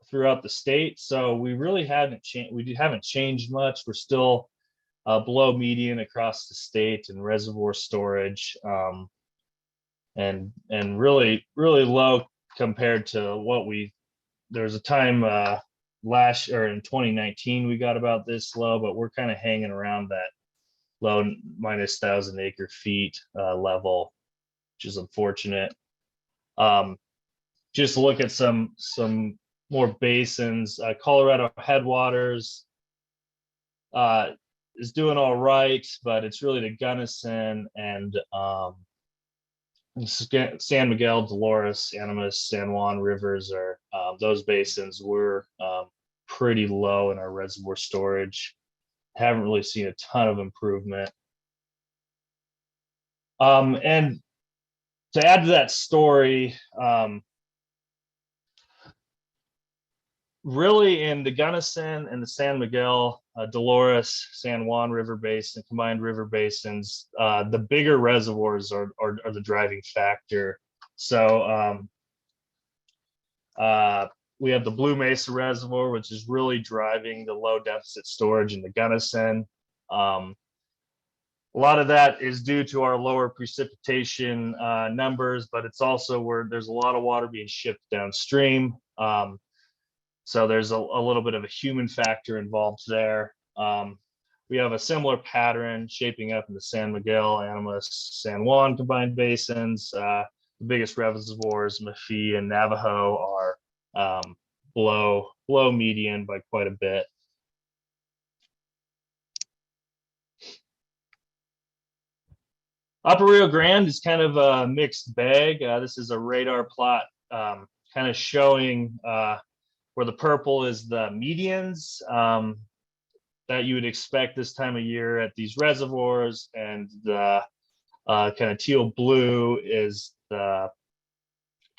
Speaker 4: throughout the state. So we really haven't changed much. We're still below median across the state in reservoir storage, and really low compared to what there was a time in 2019 we got about this low, but we're kind of hanging around that low minus 1,000 acre feet level, which is unfortunate. Just look at some more basins. Colorado Headwaters is doing all right, but it's really the Gunnison and San Miguel, Dolores, Animas, San Juan rivers are those basins were pretty low in our reservoir storage. Haven't really seen a ton of improvement. And to add to that story, really in the Gunnison and the San Miguel, Dolores, San Juan River Basin, combined river basins, the bigger reservoirs are the driving factor. So we have the Blue Mesa Reservoir, which is really driving the low deficit storage in the Gunnison. A lot of that is due to our lower precipitation numbers, but it's also where there's a lot of water being shipped downstream. So there's a little bit of a human factor involved there. We have a similar pattern shaping up in the San Miguel, Animas, San Juan combined basins. The biggest reservoirs, Mafee and Navajo, are below median by quite a bit. Upper Rio Grande is kind of a mixed bag. This is a radar plot kind of showing where the purple is the medians that you would expect this time of year at these reservoirs, and the kind of teal blue is the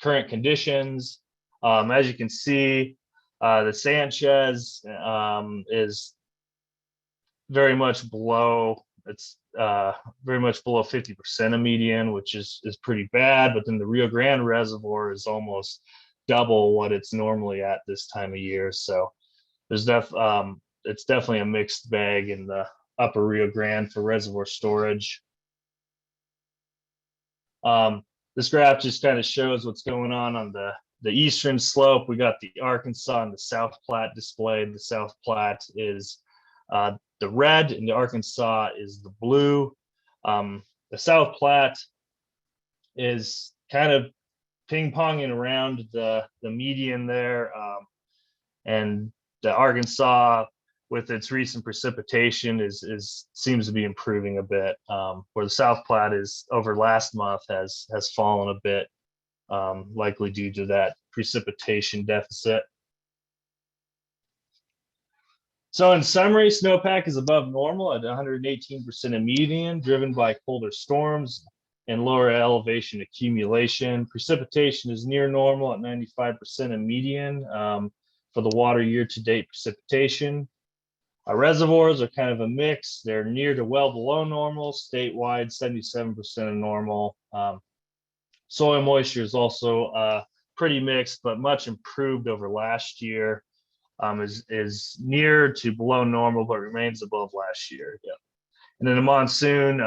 Speaker 4: current conditions. As you can see, the Sanchez is very much below. It's very much below 50% of median, which is pretty bad. But then the Rio Grande Reservoir is almost double what it's normally at this time of year. So there's it's definitely a mixed bag in the Upper Rio Grande for reservoir storage. This graph just kind of shows what's going on the eastern slope. We got the Arkansas and the South Platte displayed. The South Platte is the red and the Arkansas is the blue. The South Platte is kind of ping-ponging around the median there, and the Arkansas, with its recent precipitation, seems to be improving a bit. Where the South Platte is over last month has fallen a bit, likely due to that precipitation deficit. So in summary, snowpack is above normal at 118% of median, driven by colder storms and lower elevation accumulation. Precipitation is near normal at 95% of median for the water year-to-date precipitation. Our reservoirs are kind of a mix. They're near to well below normal, statewide 77% of normal. Soil moisture is also pretty mixed, but much improved over last year. Is near to below normal, but remains above last year. Yeah. And then the monsoon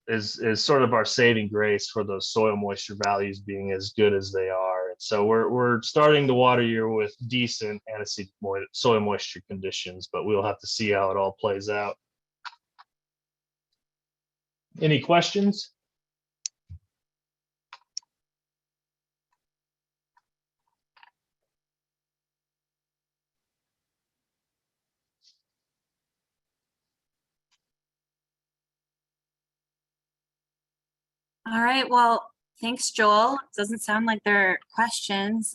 Speaker 4: is sort of our saving grace for those soil moisture values being as good as they are. And so we're starting the water year with decent antecedent soil moisture conditions, but we'll have to see how it all plays out. Any questions?
Speaker 3: All right, well, thanks, Joel. It doesn't sound like there are questions,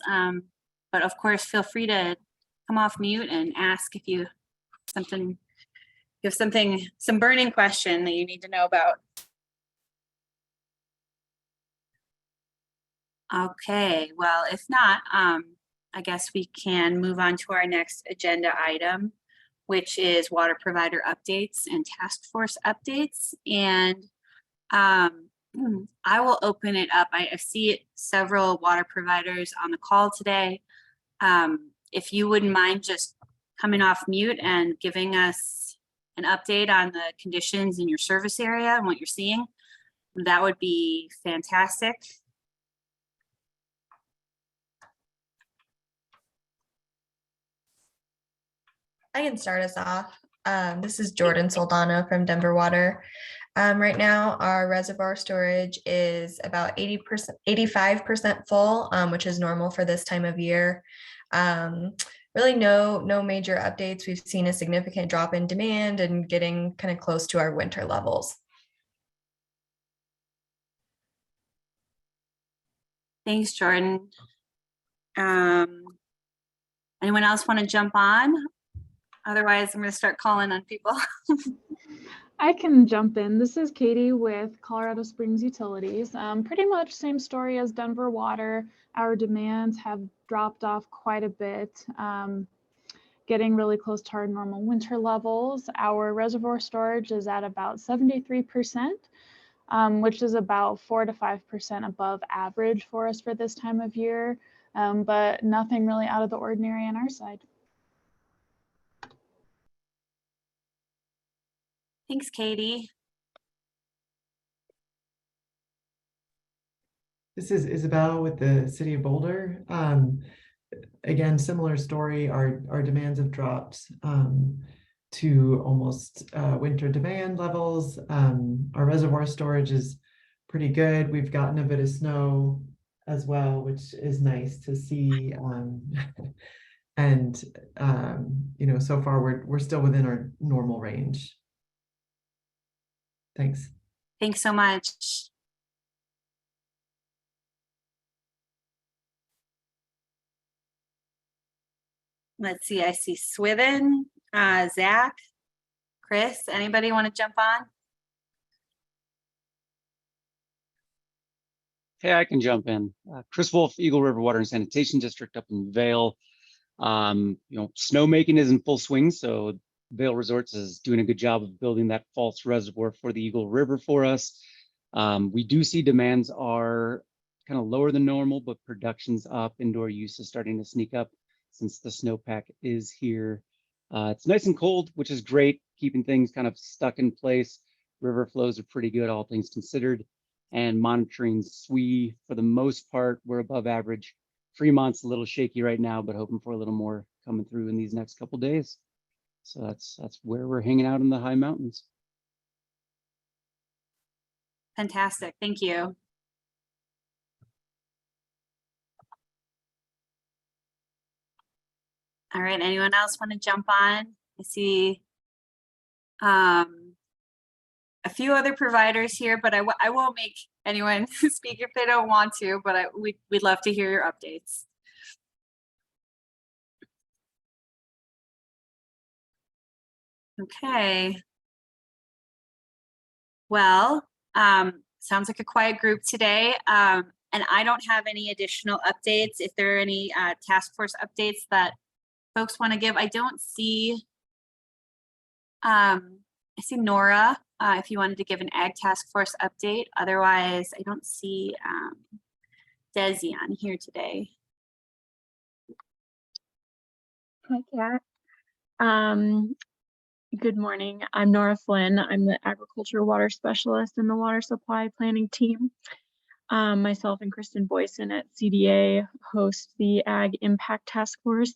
Speaker 3: but of course, feel free to come off mute and ask if you have some burning question that you need to know about. Okay, well, if not, I guess we can move on to our next agenda item, which is water provider updates and task force updates. And I will open it up. I see several water providers on the call today. If you wouldn't mind just coming off mute and giving us an update on the conditions in your service area and what you're seeing, that would be fantastic.
Speaker 5: I can start us off. This is Jordan Soldano from Denver Water. Right now, our reservoir storage is about 80%, 85% full, which is normal for this time of year. Really no major updates. We've seen a significant drop in demand and getting kind of close to our winter levels.
Speaker 3: Thanks, Jordan. Anyone else want to jump on? Otherwise, I'm going to start calling on people.
Speaker 6: I can jump in. This is Katie with Colorado Springs Utilities. Pretty much same story as Denver Water. Our demands have dropped off quite a bit, getting really close to our normal winter levels. Our reservoir storage is at about 73%, which is about 4 to 5% above average for us for this time of year, but nothing really out of the ordinary on our side.
Speaker 3: Thanks, Katie.
Speaker 7: This is Isabel with the City of Boulder. Again, similar story. Our demands have dropped to almost winter demand levels. Our reservoir storage is pretty good. We've gotten a bit of snow as well, which is nice to see. And you know, so far we're still within our normal range. Thanks.
Speaker 3: Thanks so much. Let's see, I see Swithin, Zach, Chris, anybody want to jump on?
Speaker 8: Hey, I can jump in. Chris Wolf, Eagle River Water and Sanitation District up in Vail. Snowmaking is in full swing, so Vail Resorts is doing a good job of building that false reservoir for the Eagle River for us. We do see demands are kind of lower than normal, but production's up. Indoor use is starting to sneak up since the snowpack is here. It's nice and cold, which is great, keeping things kind of stuck in place. River flows are pretty good, all things considered. And monitoring SWE, for the most part, we're above average. Fremont's a little shaky right now, but hoping for a little more coming through in these next couple days. So that's where we're hanging out in the high mountains.
Speaker 3: Fantastic, thank you. All right, anyone else want to jump on? I see a few other providers here, but I won't make anyone speak if they don't want to, but we'd love to hear your updates. Okay. Well, sounds like a quiet group today. And I don't have any additional updates. If there are any task force updates that folks want to give, I don't see, I see Nora, if you wanted to give an ag task force update. Otherwise, I don't see Desi on here today.
Speaker 6: Hi, Kat. Good morning. I'm Nora Flynn. I'm the agriculture water specialist in the water supply planning team. Myself and Kristen Boyson at CDA host the Ag Impact Task Force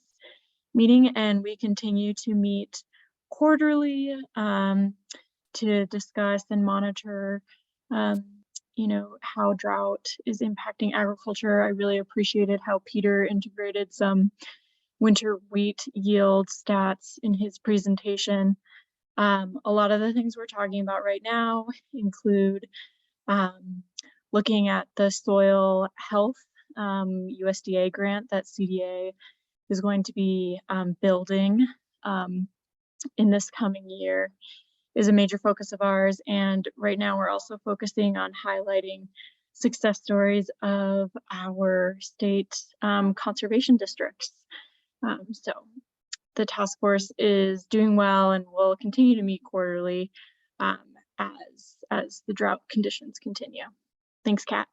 Speaker 6: meeting, and we continue to meet quarterly to discuss and monitor how drought is impacting agriculture. I really appreciated how Peter integrated some winter wheat yield stats in his presentation. A lot of the things we're talking about right now include looking at the soil health USDA grant that CDA is going to be building in this coming year is a major focus of ours. And right now we're also focusing on highlighting success stories of our state conservation districts. So the task force is doing well and will continue to meet quarterly as the drought conditions continue. Thanks, Kat.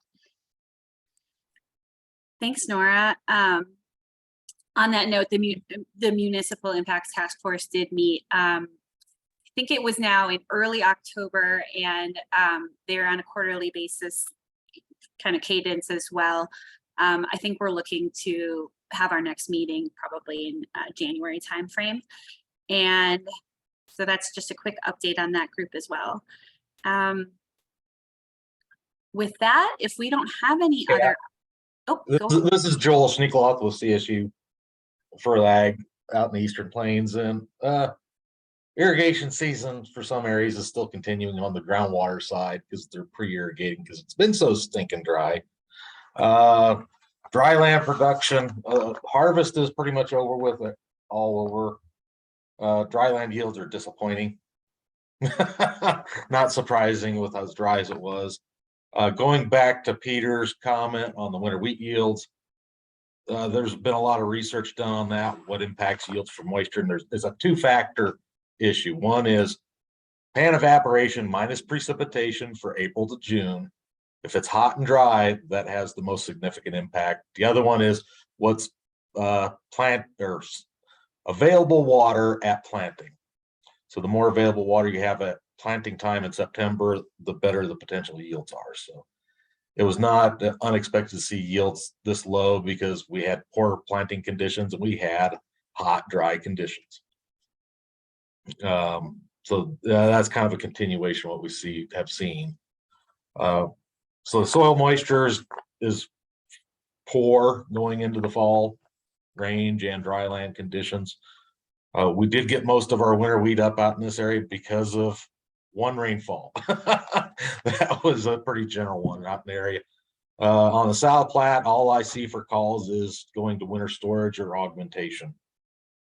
Speaker 3: Thanks, Nora. On that note, the Municipal Impacts Task Force did meet. I think it was now in early October, and they're on a quarterly basis, kind of cadence as well. I think we're looking to have our next meeting probably in January timeframe. And so that's just a quick update on that group as well. With that, if we don't have any other,
Speaker 9: this is Joel Schneekloth with CSU for ag out in the Eastern Plains, and irrigation season for some areas is still continuing on the groundwater side because they're pre-irrigating because it's been so stinking dry. Dry land production, harvest is pretty much over with it all over. Dry land yields are disappointing. Not surprising with as dry as it was. Going back to Peter's comment on the winter wheat yields, there's been a lot of research done on that, what impacts yields from moisture, and there's a two-factor issue. One is pan evaporation minus precipitation for April to June. If it's hot and dry, that has the most significant impact. The other one is what's plant or available water at planting. So the more available water you have at planting time in September, the better the potential yields are. So it was not unexpected to see yields this low because we had poor planting conditions and we had hot, dry conditions. So that's kind of a continuation of what we have seen. So the soil moisture is poor going into the fall range and dry land conditions. We did get most of our winter wheat up out in this area because of one rainfall. That was a pretty general one out in the area. On the South Platte, all I see for calls is going to winter storage or augmentation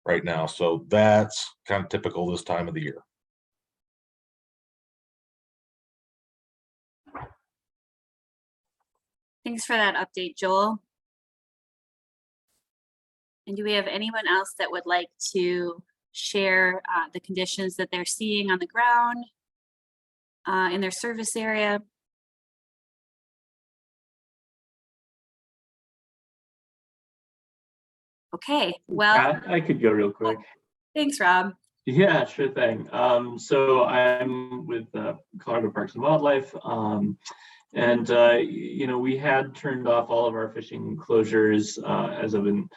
Speaker 9: right now. So that's kind of typical this time of the year.
Speaker 3: Thanks for that update, Joel. And do we have anyone else that would like to share the conditions that they're seeing on the ground in their service area? Okay, well,
Speaker 10: I could go real quick.
Speaker 3: Thanks, Rob.
Speaker 10: Yeah, sure thing. So I'm with Colorado Parks and Wildlife. And we had turned off all of our fishing closures as of in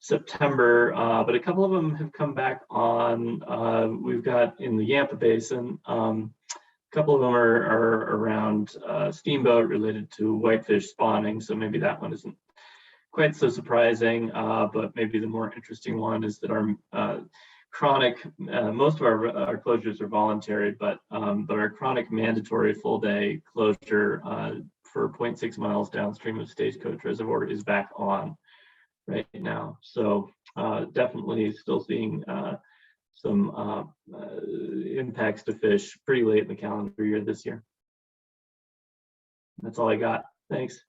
Speaker 10: September, but a couple of them have come back on. We've got in the Yampa Basin, a couple of them are around steamboat related to whitefish spawning. So maybe that one isn't quite so surprising, but maybe the more interesting one is that our chronic, most of our closures are voluntary, but our chronic mandatory full day closure for 0.6 miles downstream of Stagecoach Reservoir is back on right now. So definitely still seeing some impacts to fish pretty late in the calendar year this year. That's all I got. Thanks.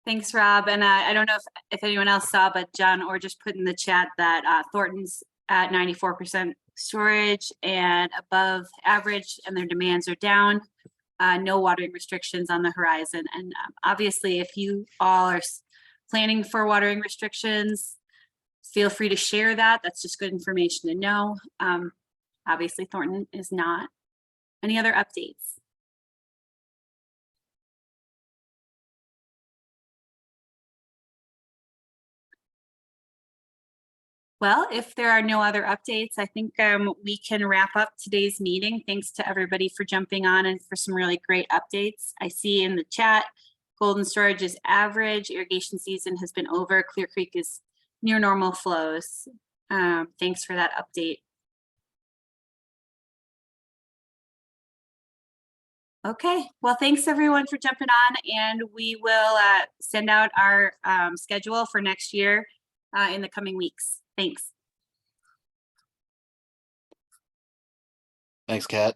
Speaker 3: Thanks, Rob. And I don't know if anyone else saw, but John Orr just put in the chat that Thornton's at 94% storage and above average, and their demands are down. No watering restrictions on the horizon. And obviously, if you all are planning for watering restrictions, feel free to share that. That's just good information to know. Obviously, Thornton is not. Any other updates? Well, if there are no other updates, I think we can wrap up today's meeting. Thanks to everybody for jumping on and for some really great updates. I see in the chat, Golden Storage is average, irrigation season has been over, Clear Creek is near normal flows. Thanks for that update. Okay, well, thanks everyone for jumping on, and we will send out our schedule for next year in the coming weeks. Thanks.
Speaker 11: Thanks, Kat.